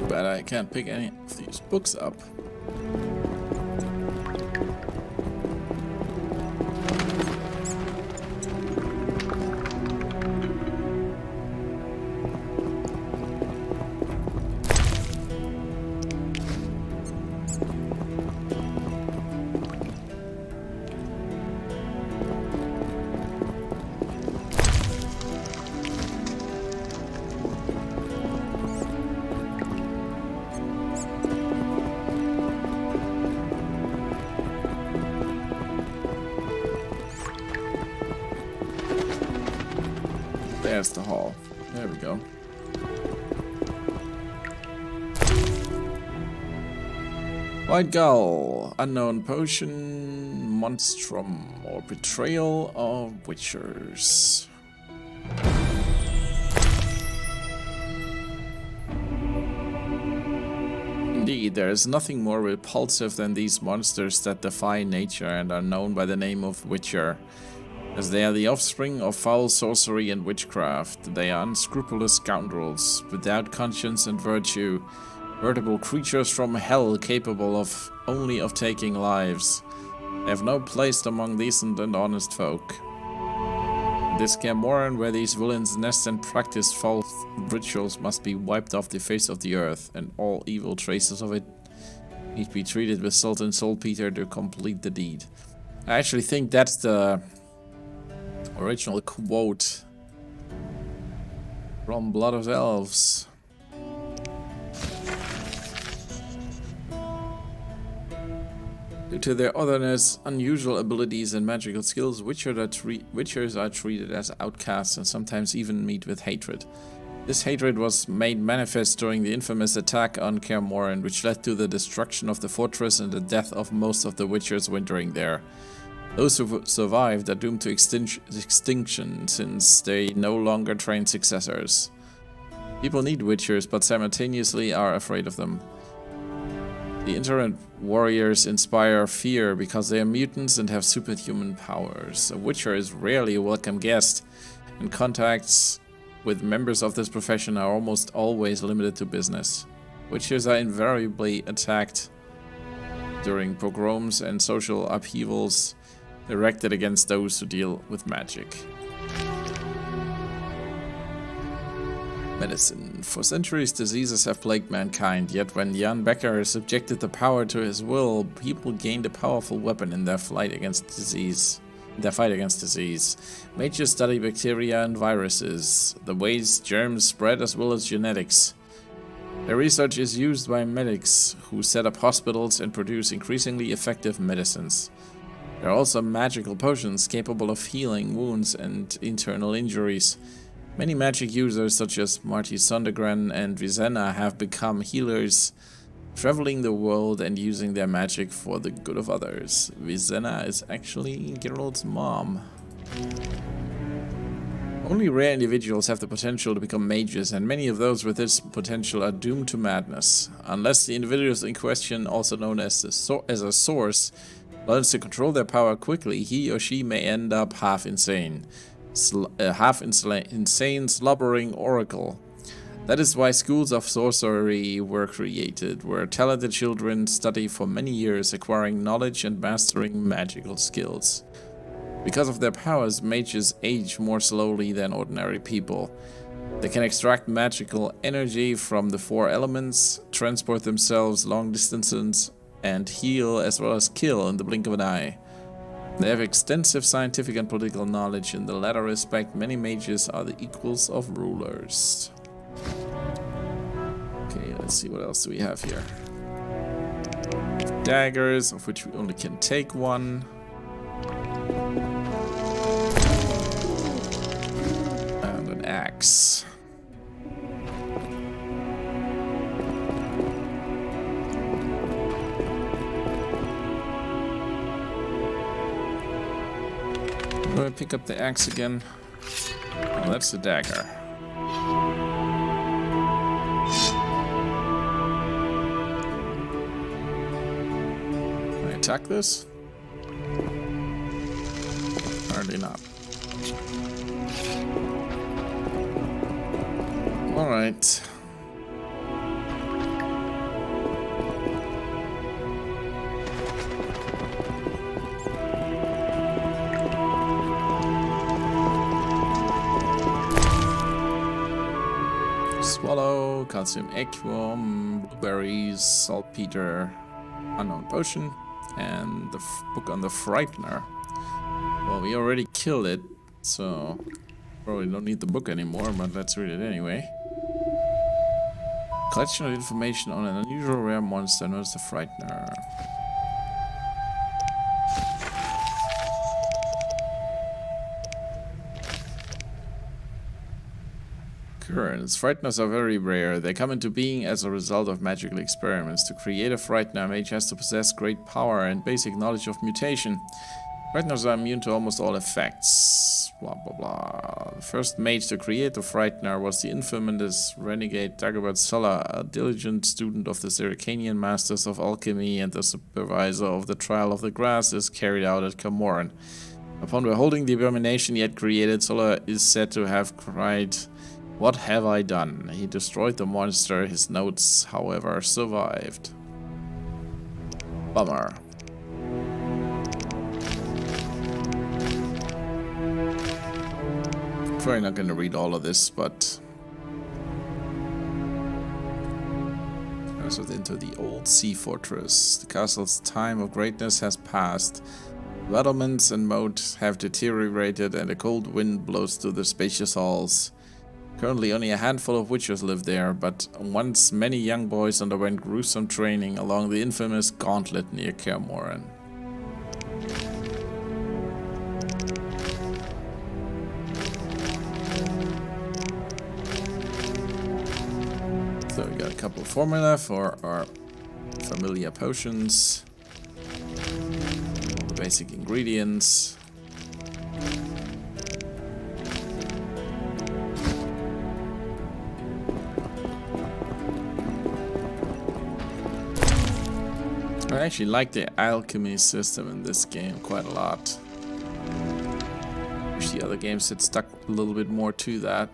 But I can't pick any of these books up. There's the hall. There we go. White Gull, unknown potion, monstrum, or betrayal of witchers. Indeed, there is nothing more repulsive than these monsters that defy nature and are known by the name of Witcher. As they are the offspring of foul sorcery and witchcraft, they are unscrupulous scoundrels, without conscience and virtue, veritable creatures from hell capable of only of taking lives. They have no place among decent and honest folk. This Kaer, where these villains nest and practice false rituals, must be wiped off the face of the earth, and all evil traces of it need to be treated with salt and saltpeter to complete the deed. I actually think that's the original quote from Blood of Elves. Due to their otherness, unusual abilities, and magical skills, Witchers are treated as outcasts and sometimes even meet with hatred. This hatred was made manifest during the infamous attack on Kaer, which led to the destruction of the fortress and the death of most of the Witchers wintering there. Those who survived are doomed to extinction since they no longer train successors. People need Witchers, but simultaneously are afraid of them. The internet warriors inspire fear because they are mutants and have superhuman powers. A Witcher is rarely a welcome guest, and contacts with members of this profession are almost always limited to business. Witchers are invariably attacked during pogroms and social upheavals directed against those who deal with magic. Medicine. For centuries, diseases have plagued mankind, yet when Jan Becker subjected the power to his will, people gained a powerful weapon in their fight against disease. Mages study bacteria and viruses, the ways germs spread as well as genetics. Their research is used by medics, who set up hospitals and produce increasingly effective medicines. There are also magical potions capable of healing wounds and internal injuries. Many magic users such as Marty Sondergren and Vizenna have become healers, traveling the world and using their magic for the good of others. Vizenna is actually Geralt's mom. Only rare individuals have the potential to become mages, and many of those with this potential are doomed to madness. Unless the individuals in question, also known as a source, learns to control their power quickly, he or she may end up half insane, slobbering oracle. That is why schools of sorcery were created, where talented children study for many years, acquiring knowledge and mastering magical skills. Because of their powers, mages age more slowly than ordinary people. They can extract magical energy from the 4 elements, transport themselves long distances, and heal as well as kill in the blink of an eye. They have extensive scientific and political knowledge. In the latter respect, many mages are the equals of rulers. Okay, let's see what else do we have here. Daggers, of which we only can take one. And an axe. Do I pick up the axe again? Oh, that's the dagger. Can I attack this? Apparently not. Alright. Swallow, calcium equum, blueberries, saltpeter, unknown potion, and the book on the Frightener. Well, we already killed it, so probably don't need the book anymore, but let's read it anyway. Collection of information on an unusual rare monster known as the Frightener. Currents. Frighteners are very rare. They come into being as a result of magical experiments. To create a Frightener, a mage has to possess great power and basic knowledge of mutation. Frighteners are immune to almost all effects. Blah blah blah. The first mage to create the Frightener was the infamous renegade Dagobert Sulla, a diligent student of the Zerrikanian Masters of Alchemy and the supervisor of the trial of the grasses carried out at Morhen. Upon beholding the abomination he had created, Sulla is said to have cried, "What have I done?" He destroyed the monster. His notes, however, survived. Bummer. Probably not going to read all of this, but transferred into the old sea fortress. The castle's time of greatness has passed. Battlements and moat have deteriorated, and a cold wind blows through the spacious halls. Currently, only a handful of witchers live there, but once many young boys underwent gruesome training along the infamous gauntlet near Kaer. So we got a couple of formula for our familiar potions. All the basic ingredients. I actually like the alchemy system in this game quite a lot. Wish the other games had stuck a little bit more to that.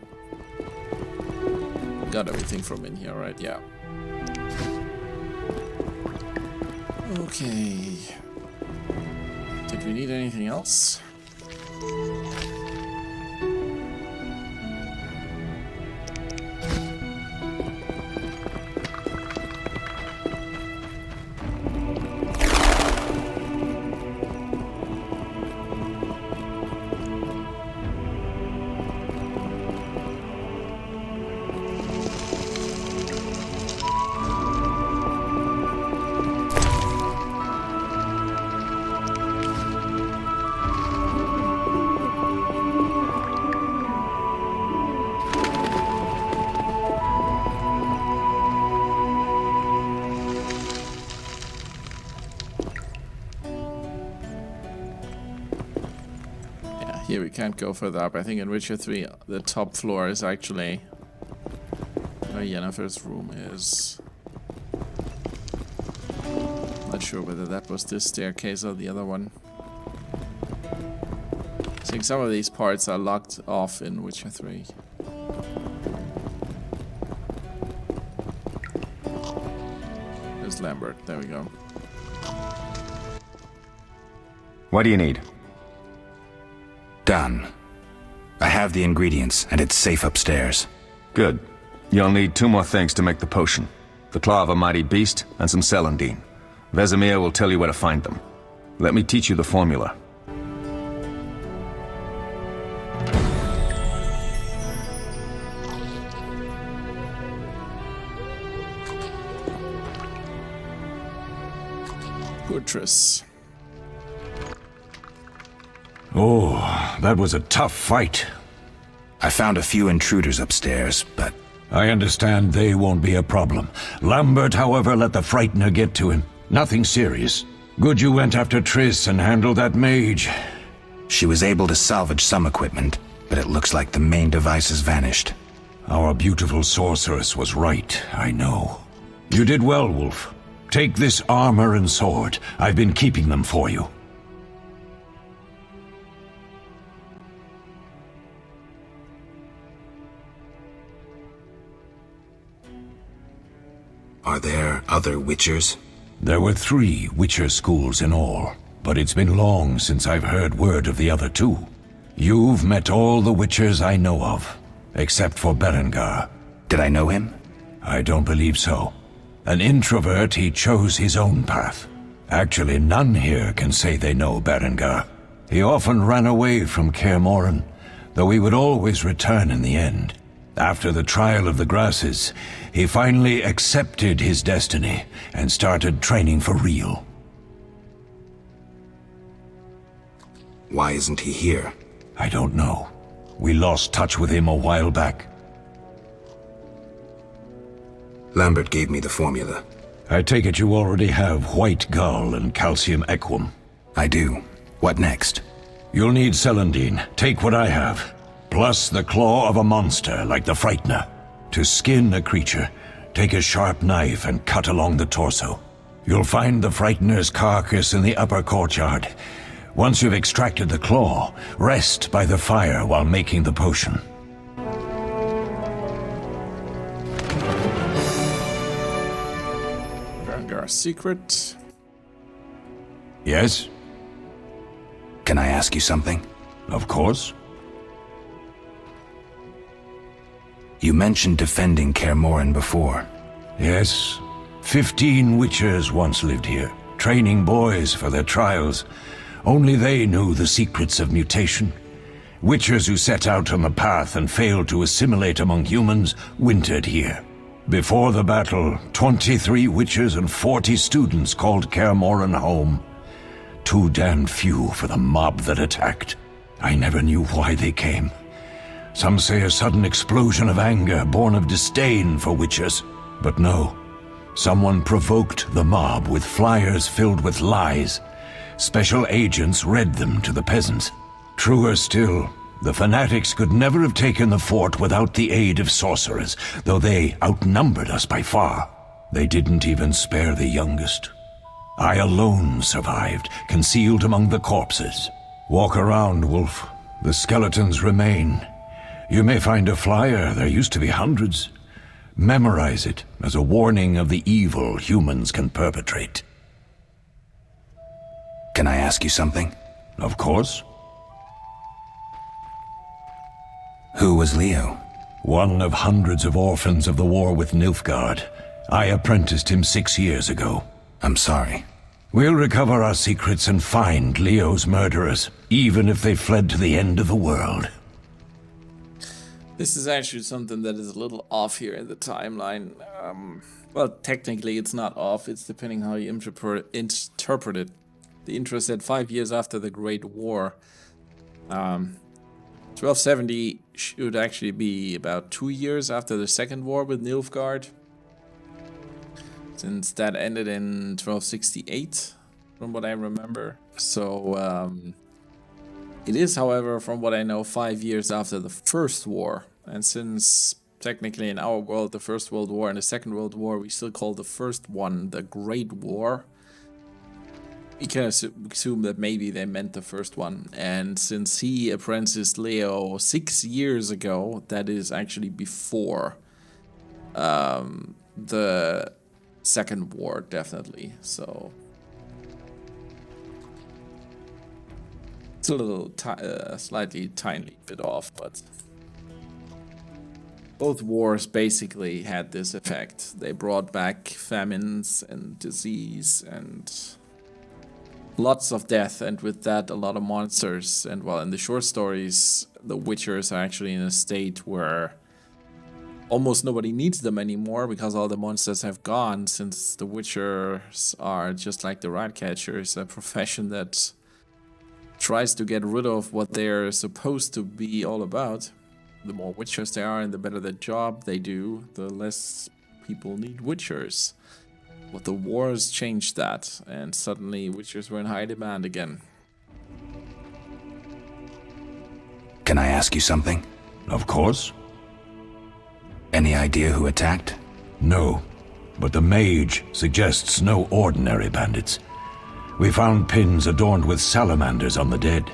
Got everything from in here, right? Yeah. Okay. Did we need anything else? Here we can't go further up. I think in Witcher 3 the top floor is actually where Yennefer's room is. Not sure whether that was this staircase or the other one. I think some of these parts are locked off in Witcher 3. There's Lambert. There we go. What do you need? Done. I have the ingredients, and it's safe upstairs. Good. You'll need 2 more things to make the potion. The claw of a mighty beast, and some celandine. Vesemir will tell you where to find them. Let me teach you the formula. Fortress. Oh, that was a tough fight. I found a few intruders upstairs, but... I understand they won't be a problem. Lambert, however, let the Frightener get to him. Nothing serious. Good you went after Triss and handled that mage. She was able to salvage some equipment, but it looks like the main device has vanished. Our beautiful sorceress was right, I know. You did well, Wolf. Take this armor and sword. I've been keeping them for you. Are there other Witchers? There were 3 Witcher schools in all, but it's been long since I've heard word of the other 2. You've met all the Witchers I know of, except for Berengar. Did I know him? I don't believe so. An introvert, he chose his own path. Actually, none here can say they know Berengar. He often ran away from Kaer, though he would always return in the end. After the trial of the grasses, he finally accepted his destiny and started training for real. Why isn't he here? I don't know. We lost touch with him a while back. Lambert gave me the formula. I take it you already have White Gull and Calcium Equum. I do. What next? You'll need celandine. Take what I have. Plus the claw of a monster like the Frightener. To skin a creature, take a sharp knife and cut along the torso. You'll find the Frightener's carcass in the upper courtyard. Once you've extracted the claw, rest by the fire while making the potion. Our secret. Yes? Can I ask you something? Of course. You mentioned defending Kaer before. Yes. 15 witchers once lived here, training boys for their trials. Only they knew the secrets of mutation. Witchers who set out on the path and failed to assimilate among humans wintered here. Before the battle, 23 witchers and 40 students called Kaer home. Too damned few for the mob that attacked. I never knew why they came. Some say a sudden explosion of anger born of disdain for witchers. But no. Someone provoked the mob with flyers filled with lies. Special agents read them to the peasants. Truer still, the fanatics could never have taken the fort without the aid of sorcerers, though they outnumbered us by far. They didn't even spare the youngest. I alone survived, concealed among the corpses. Walk around, Wolf. The skeletons remain. You may find a flyer, there used to be hundreds. Memorize it as a warning of the evil humans can perpetrate. Can I ask you something? Of course. Who was Leo? One of hundreds of orphans of the war with Nilfgaard. I apprenticed him 6 years ago. I'm sorry. We'll recover our secrets and find Leo's murderers, even if they fled to the end of the world. This is actually something that is a little off here in the timeline. Well, technically it's not off, it's depending how you interpret it. The intro said 5 years after the Great War. 1270 should actually be about 2 years after the Second War with Nilfgaard, since that ended in 1268, from what I remember. So, it is, however, from what I know, 5 years after the First War. And since, technically in our world, the First World War and the Second World War, we still call the first one the Great War. We can assume that maybe they meant the first one. And since he apprenticed Leo 6 years ago, that is actually before the Second War, definitely. So it's a little slightly tiny bit off, but both wars basically had this effect. They brought back famines and disease and lots of death, and with that a lot of monsters. And well, in the short stories, the Witchers are actually in a state where almost nobody needs them anymore because all the monsters have gone, since the Witchers are just like the Ratcatchers, a profession that tries to get rid of what they're supposed to be all about. The more Witchers there are and the better the job they do, the less people need Witchers. But the wars changed that, and suddenly Witchers were in high demand again. Can I ask you something? Of course. Any idea who attacked? No, but the mage suggests no ordinary bandits. We found pins adorned with salamanders on the dead.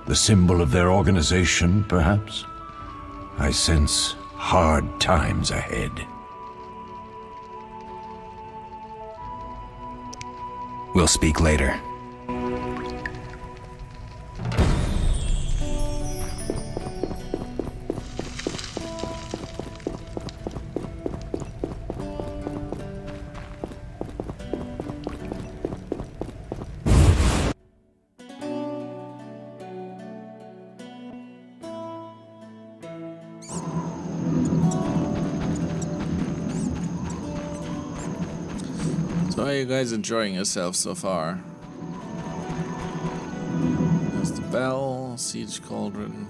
The symbol of their organization, perhaps? I sense hard times ahead. We'll speak later. So are you guys enjoying yourselves so far? There's the bell, siege cauldron.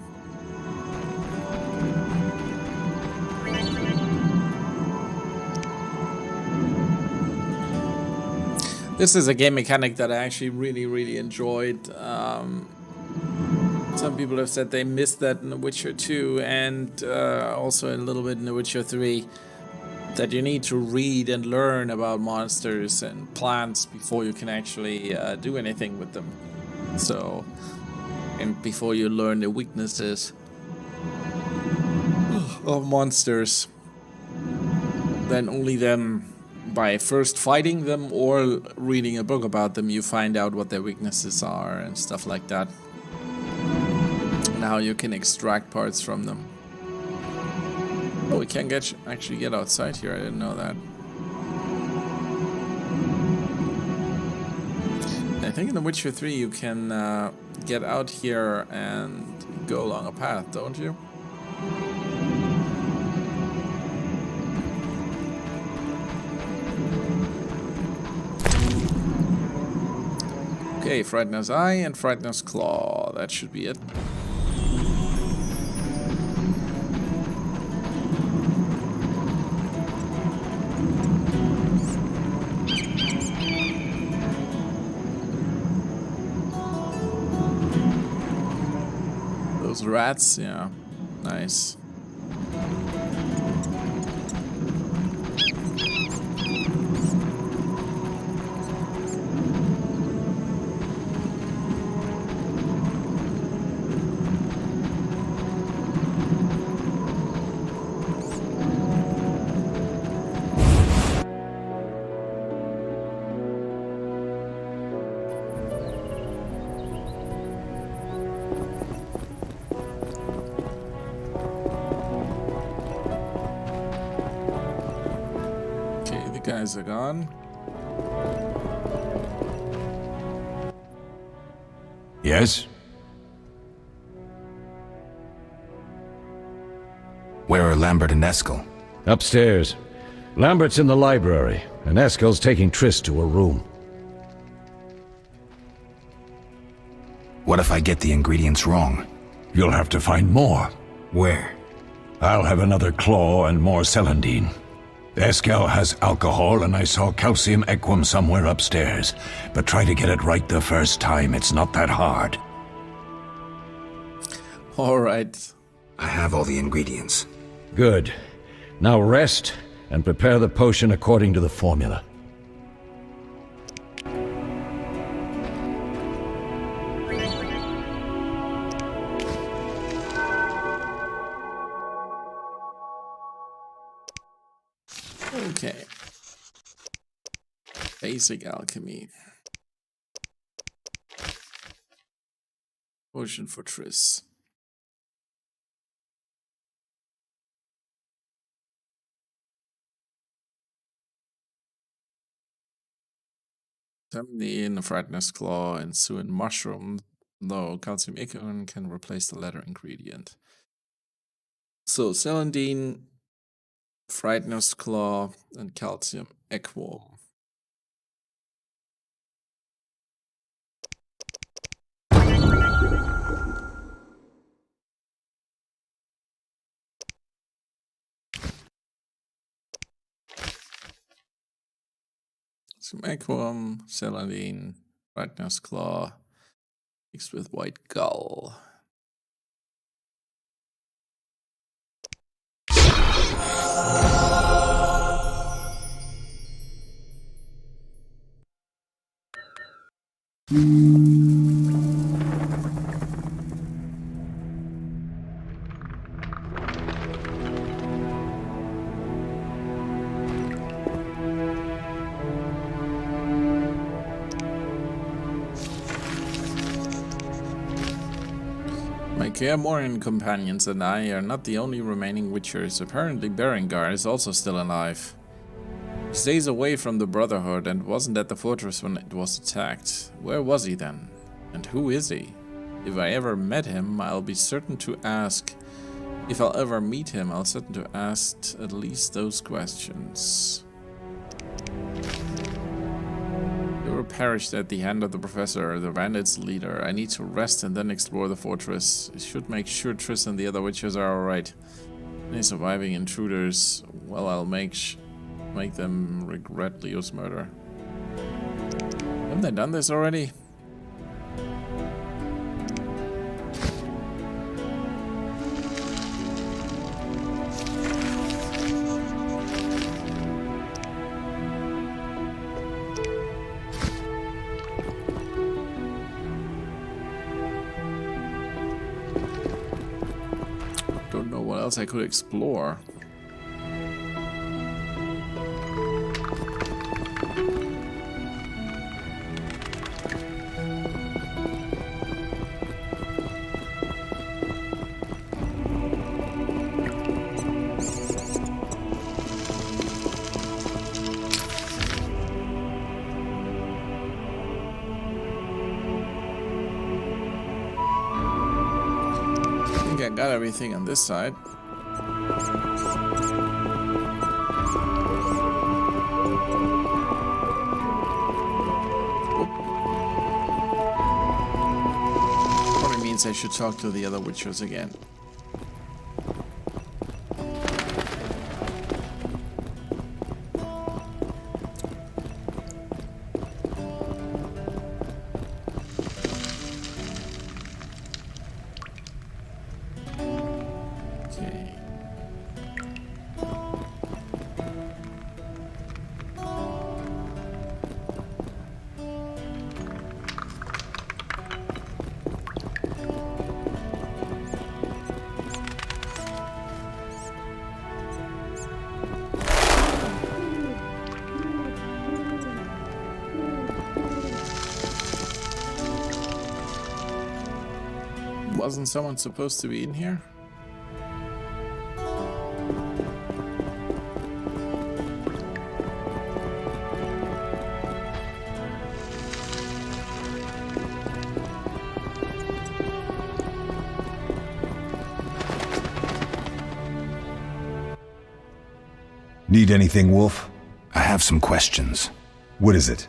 This is a game mechanic that I actually really enjoyed. Some people have said they missed that in The Witcher 2 and also a little bit in The Witcher 3. That you need to read and learn about monsters and plants before you can actually do anything with them. So, and before you learn the weaknesses of monsters, then only then, by first fighting them or reading a book about them, you find out what their weaknesses are and stuff like that. Now you can extract parts from them. Oh, we can actually get outside here. I didn't know that. I think in The Witcher 3 you can get out here and go along a path, don't you? Okay, Frightener's Eye and Frightener's Claw. That should be it. Those rats, yeah, nice. Guys are gone. Yes? Where are Lambert and Eskel? Upstairs. Lambert's in the library, and Eskel's taking Triss to her room. What if I get the ingredients wrong? You'll have to find more. Where? I'll have another claw and more celandine. Eskel has alcohol, and I saw calcium equum somewhere upstairs. But try to get it right the first time. It's not that hard. Alright. I have all the ingredients. Good. Now rest and prepare the potion according to the formula. Okay. Basic alchemy. Potion for Triss. In the Frightener's Claw and Suin Mushroom, though calcium equum can replace the latter ingredient. So celandine, Frightener's Claw, and calcium equum. Some equum, celandine, Frightener's Claw, mixed with white gull. My Kaer Morhen companions and I are not the only remaining Witchers. Apparently Berengar is also still alive. He stays away from the Brotherhood and wasn't at the fortress when it was attacked. Where was he then? And who is he? If I ever met him, I'll be certain to ask. If I'll ever meet him, I'll certain to ask at least those questions. You were perished at the hand of the Professor, the bandits' leader. I need to rest and then explore the fortress. I should make sure Triss and the other witches are alright. Any surviving intruders, well, I'll make them regret Leo's murder. Haven't I done this already? Don't know what else I could explore. I got everything on this side. Probably means I should talk to the other witchers again. Wasn't someone supposed to be in here? Need anything, Wolf? I have some questions. What is it?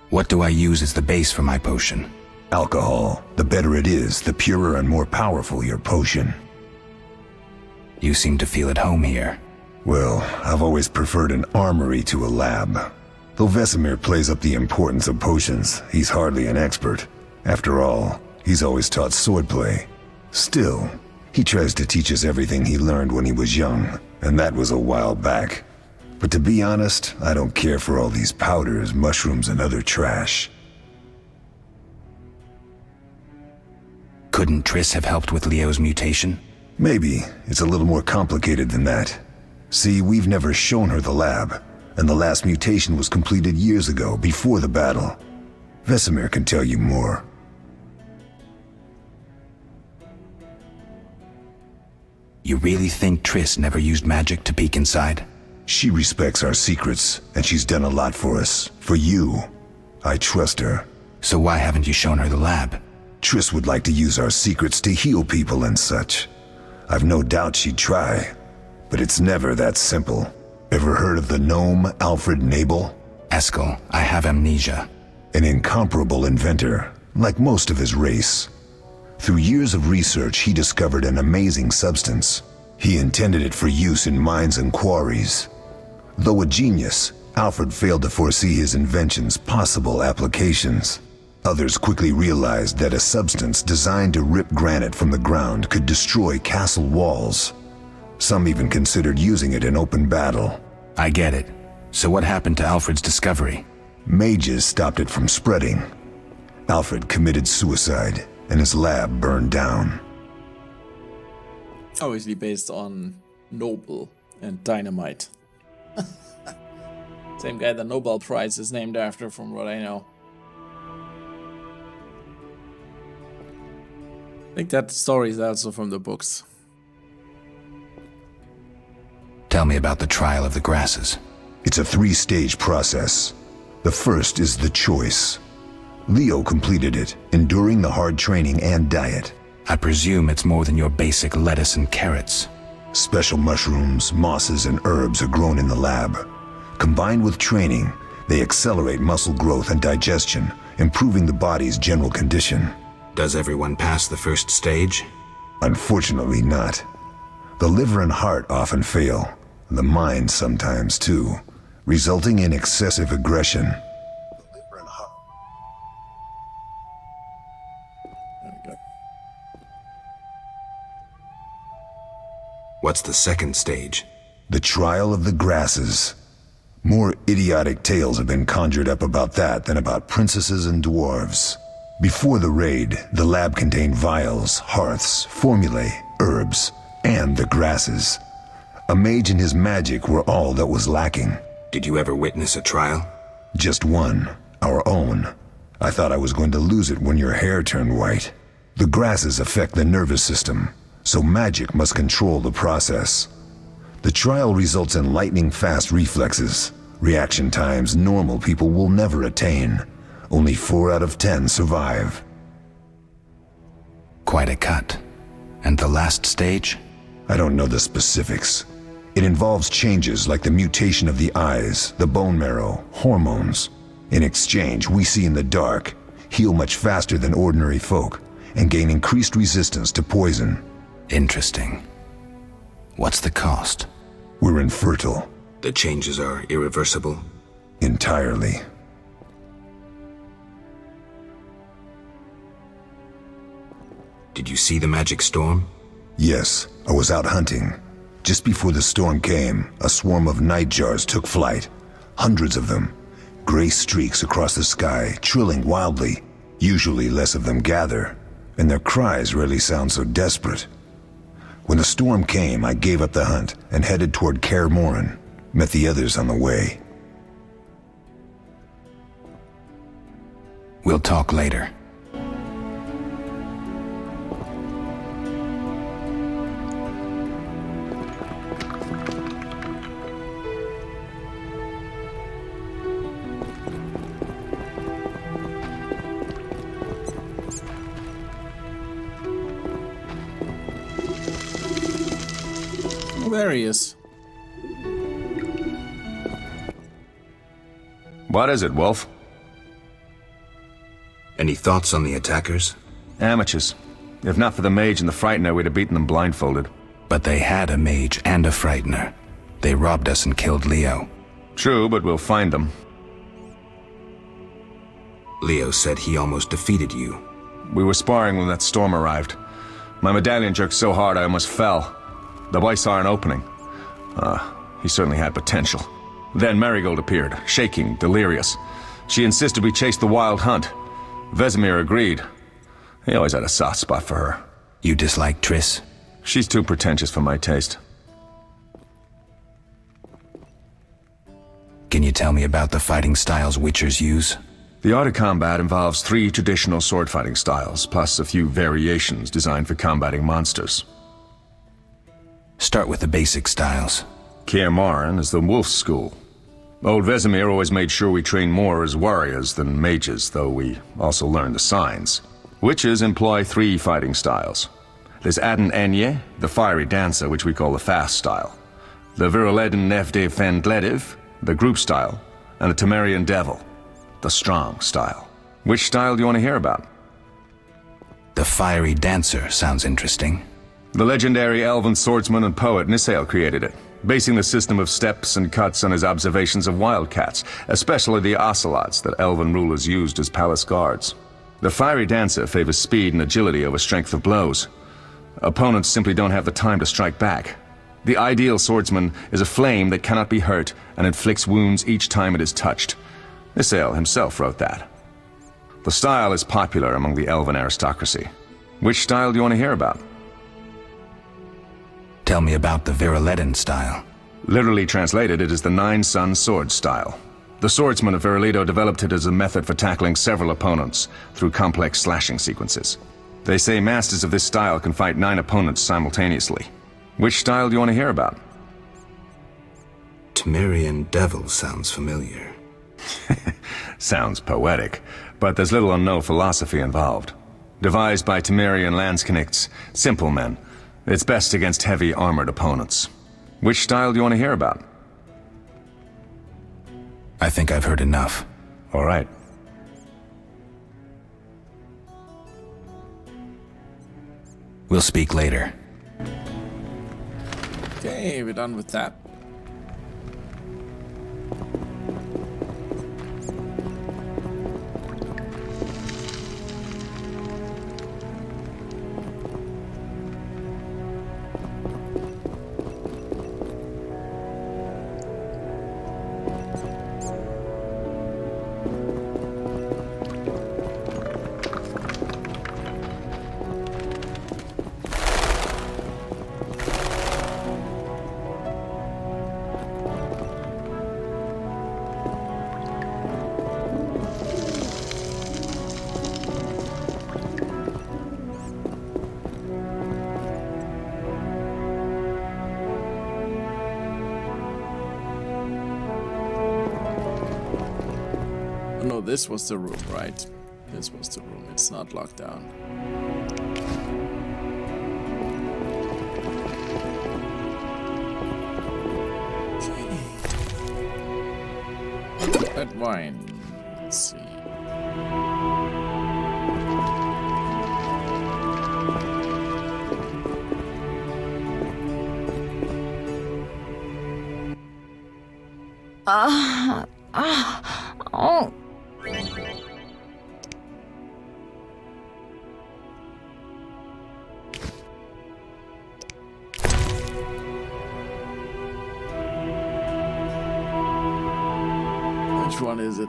What do I use as the base for my potion? Alcohol. The better it is, the purer and more powerful your potion. You seem to feel at home here. Well, I've always preferred an armory to a lab. Though Vesemir plays up the importance of potions, he's hardly an expert. After all, he's always taught swordplay. Still, he tries to teach us everything he learned when he was young, and that was a while back. But to be honest, I don't care for all these powders, mushrooms, and other trash. Couldn't Triss have helped with Leo's mutation? Maybe. It's a little more complicated than that. See, we've never shown her the lab, and the last mutation was completed years ago, before the battle. Vesemir can tell you more. You really think Triss never used magic to peek inside? She respects our secrets, and she's done a lot for us. For you. I trust her. So why haven't you shown her the lab? Triss would like to use our secrets to heal people and such. I've no doubt she'd try. But it's never that simple. Ever heard of the gnome Alfred Nabel? Eskel, I have amnesia. An incomparable inventor, like most of his race. Through years of research, he discovered an amazing substance. He intended it for use in mines and quarries. Though a genius, Alfred failed to foresee his invention's possible applications. Others quickly realized that a substance designed to rip granite from the ground could destroy castle walls. Some even considered using it in open battle. I get it. So what happened to Alfred's discovery? Mages stopped it from spreading. Alfred committed suicide, and his lab burned down. Obviously based on Nobel and dynamite. Same guy the Nobel Prize is named after, from what I know. I think that story is also from the books. Tell me about the trial of the grasses. It's a 3-stage process. The first is the choice. Leo completed it, enduring the hard training and diet. I presume it's more than your basic lettuce and carrots. Special mushrooms, mosses, and herbs are grown in the lab. Combined with training, they accelerate muscle growth and digestion, improving the body's general condition. Does everyone pass the first stage? Unfortunately not. The liver and heart often fail, the mind sometimes too, resulting in excessive aggression. What's the second stage? The trial of the grasses. More idiotic tales have been conjured up about that than about princesses and dwarves. Before the raid, the lab contained vials, hearths, formulae, herbs, and the grasses. A mage and his magic were all that was lacking. Did you ever witness a trial? Just one, our own. I thought I was going to lose it when your hair turned white. The grasses affect the nervous system, so magic must control the process. The trial results in lightning-fast reflexes, reaction times normal people will never attain. Only 4 out of 10 survive. Quite a cut. And the last stage? I don't know the specifics. It involves changes like the mutation of the eyes, the bone marrow, hormones. In exchange, we see in the dark, heal much faster than ordinary folk, and gain increased resistance to poison. Interesting. What's the cost? We're infertile. The changes are irreversible? Entirely. Did you see the magic storm? Yes, I was out hunting. Just before the storm came, a swarm of nightjars took flight. Hundreds of them. Gray streaks across the sky, trilling wildly. Usually less of them gather, and their cries rarely sound so desperate. When the storm came, I gave up the hunt and headed toward Kaer Morhen. Met the others on the way. We'll talk later. There he is. What is it, Wolf? Any thoughts on the attackers? Amateurs. If not for the mage and the frightener, we'd have beaten them blindfolded. But they had a mage and a frightener. They robbed us and killed Leo. True, but we'll find them. Leo said he almost defeated you. We were sparring when that storm arrived. My medallion jerked so hard I almost fell. The boy saw an opening. He certainly had potential. Then Marigold appeared, shaking, delirious. She insisted we chase the wild hunt. Vesemir agreed. He always had a soft spot for her. You dislike Triss? She's too pretentious for my taste. Can you tell me about the fighting styles Witchers use? The art of combat involves 3 traditional sword fighting styles, plus a few variations designed for combating monsters. Start with the basic styles. Kaer Morhen is the wolf school. Old Vesemir always made sure we train more as warriors than mages, though we also learn the signs. Witches employ 3 fighting styles. There's Aden Enye, the fiery dancer, which we call the fast style. The Viruleden Nefde Fendlediv, the group style. And the Temerian Devil, the strong style. Which style do you want to hear about? The fiery dancer sounds interesting. The legendary elven swordsman and poet Nisael created it, basing the system of steps and cuts on his observations of wildcats, especially the ocelots that elven rulers used as palace guards. The fiery dancer favors speed and agility over strength of blows. Opponents simply don't have the time to strike back. The ideal swordsman is a flame that cannot be hurt and inflicts wounds each time it is touched. Nisael himself wrote that. The style is popular among the elven aristocracy. Which style do you want to hear about? Tell me about the Viruleden style. Literally translated, it is the Nine-Sun Sword style. The swordsmen of Viruledo developed it as a method for tackling several opponents through complex slashing sequences. They say masters of this style can fight 9 opponents simultaneously. Which style do you want to hear about? Temerian Devil sounds familiar. Sounds poetic, but there's little or no philosophy involved. Devised by Temerian Landsknechts, simple men. It's best against heavy armored opponents. Which style do you want to hear about? I think I've heard enough. All right. We'll speak later. Okay, we're done with that. No, this was the room, right? This was the room. It's not locked down. Okay. Red wine. Let's see. Oh. Which one is it?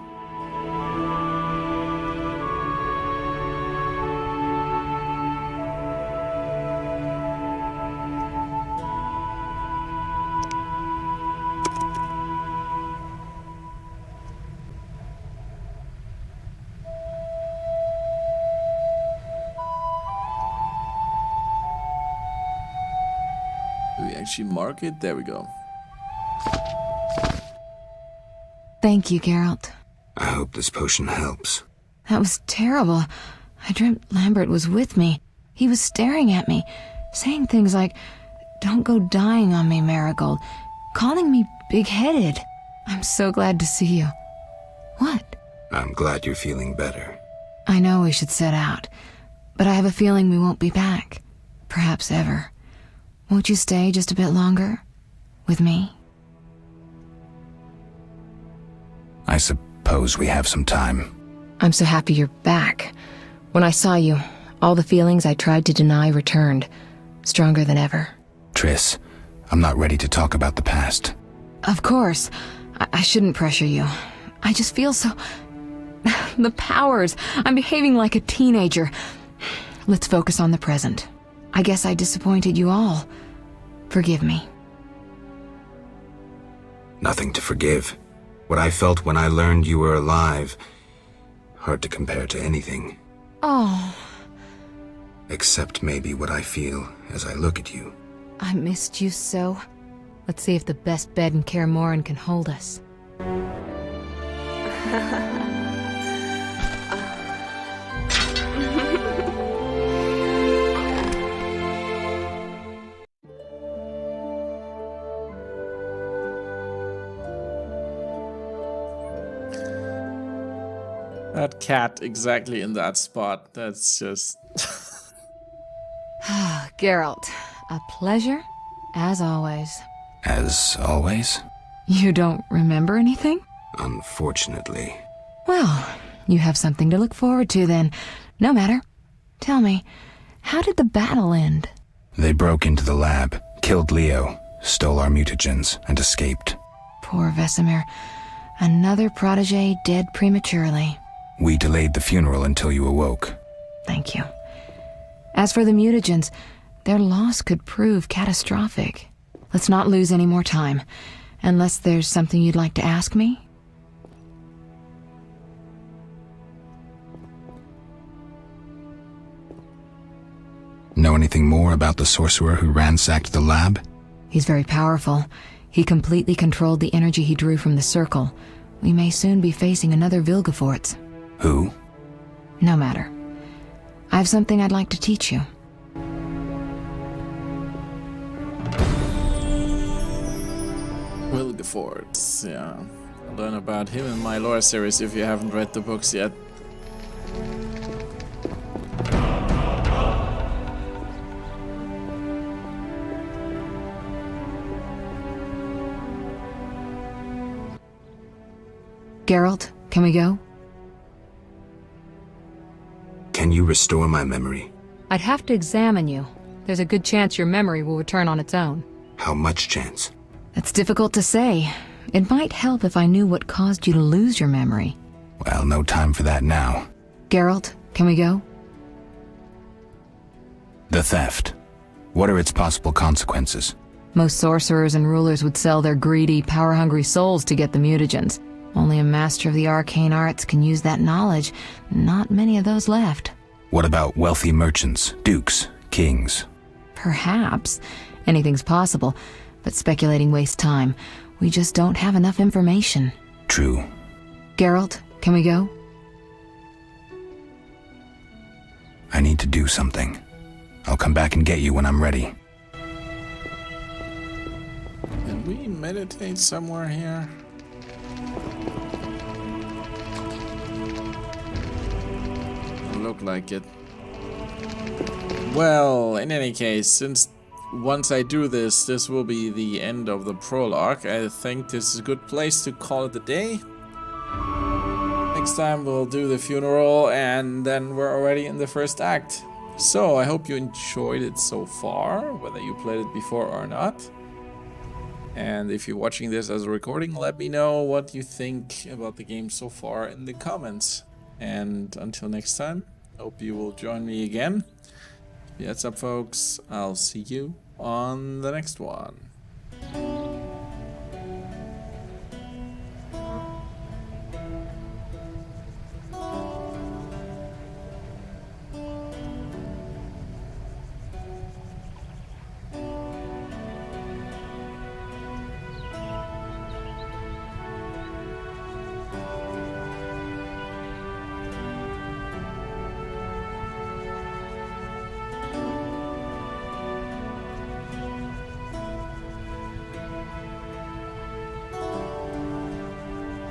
Do we actually mark it? There we go. Thank you, Geralt. I hope this potion helps. That was terrible. I dreamt Lambert was with me. He was staring at me, saying things like, "Don't go dying on me, Marigold," calling me big-headed. I'm so glad to see you. What? I'm glad you're feeling better. I know we should set out, but I have a feeling we won't be back. Perhaps ever. Won't you stay just a bit longer? With me? I suppose we have some time. I'm so happy you're back. When I saw you, all the feelings I tried to deny returned, stronger than ever. Triss, I'm not ready to talk about the past. Of course. I shouldn't pressure you. I just feel so... the powers. I'm behaving like a teenager. Let's focus on the present. I guess I disappointed you all. Forgive me. Nothing to forgive. What I felt when I learned you were alive, hard to compare to anything. Oh. Except maybe what I feel as I look at you. I missed you so. Let's see if the best bed in Kaer Morhen can hold us. That cat exactly in that spot. That's just... Geralt, a pleasure, as always. As always? You don't remember anything? Unfortunately. Well, you have something to look forward to then. No matter. Tell me, how did the battle end? They broke into the lab, killed Leo, stole our mutagens, and escaped. Poor Vesemir. Another protege dead prematurely. We delayed the funeral until you awoke. Thank you. As for the mutagens, their loss could prove catastrophic. Let's not lose any more time. Unless there's something you'd like to ask me? Know anything more about the sorcerer who ransacked the lab? He's very powerful. He completely controlled the energy he drew from the circle. We may soon be facing another Vilgefortz. Who? No matter. I have something I'd like to teach you. Vilgefortz, yeah. I'll learn about him in my lore series if you haven't read the books yet. Geralt, can we go? Can you restore my memory? I'd have to examine you. There's a good chance your memory will return on its own. How much chance? That's difficult to say. It might help if I knew what caused you to lose your memory. Well, no time for that now. Geralt, can we go? The theft. What are its possible consequences? Most sorcerers and rulers would sell their greedy, power-hungry souls to get the mutagens. Only a master of the arcane arts can use that knowledge. Not many of those left. What about wealthy merchants, dukes, kings? Perhaps. Anything's possible, but speculating wastes time. We just don't have enough information. True. Geralt, can we go? I need to do something. I'll come back and get you when I'm ready. Can we meditate somewhere here? Doesn't look like it. Well, in any case, since once I do this, this will be the end of the prologue. I think this is a good place to call it a day. Next time we'll do the funeral and then we're already in the first act. So I hope you enjoyed it so far, whether you played it before or not. And if you're watching this as a recording, let me know what you think about the game so far in the comments. And until next time, hope you will join me again. Yeah, what's up, folks? I'll see you on the next one.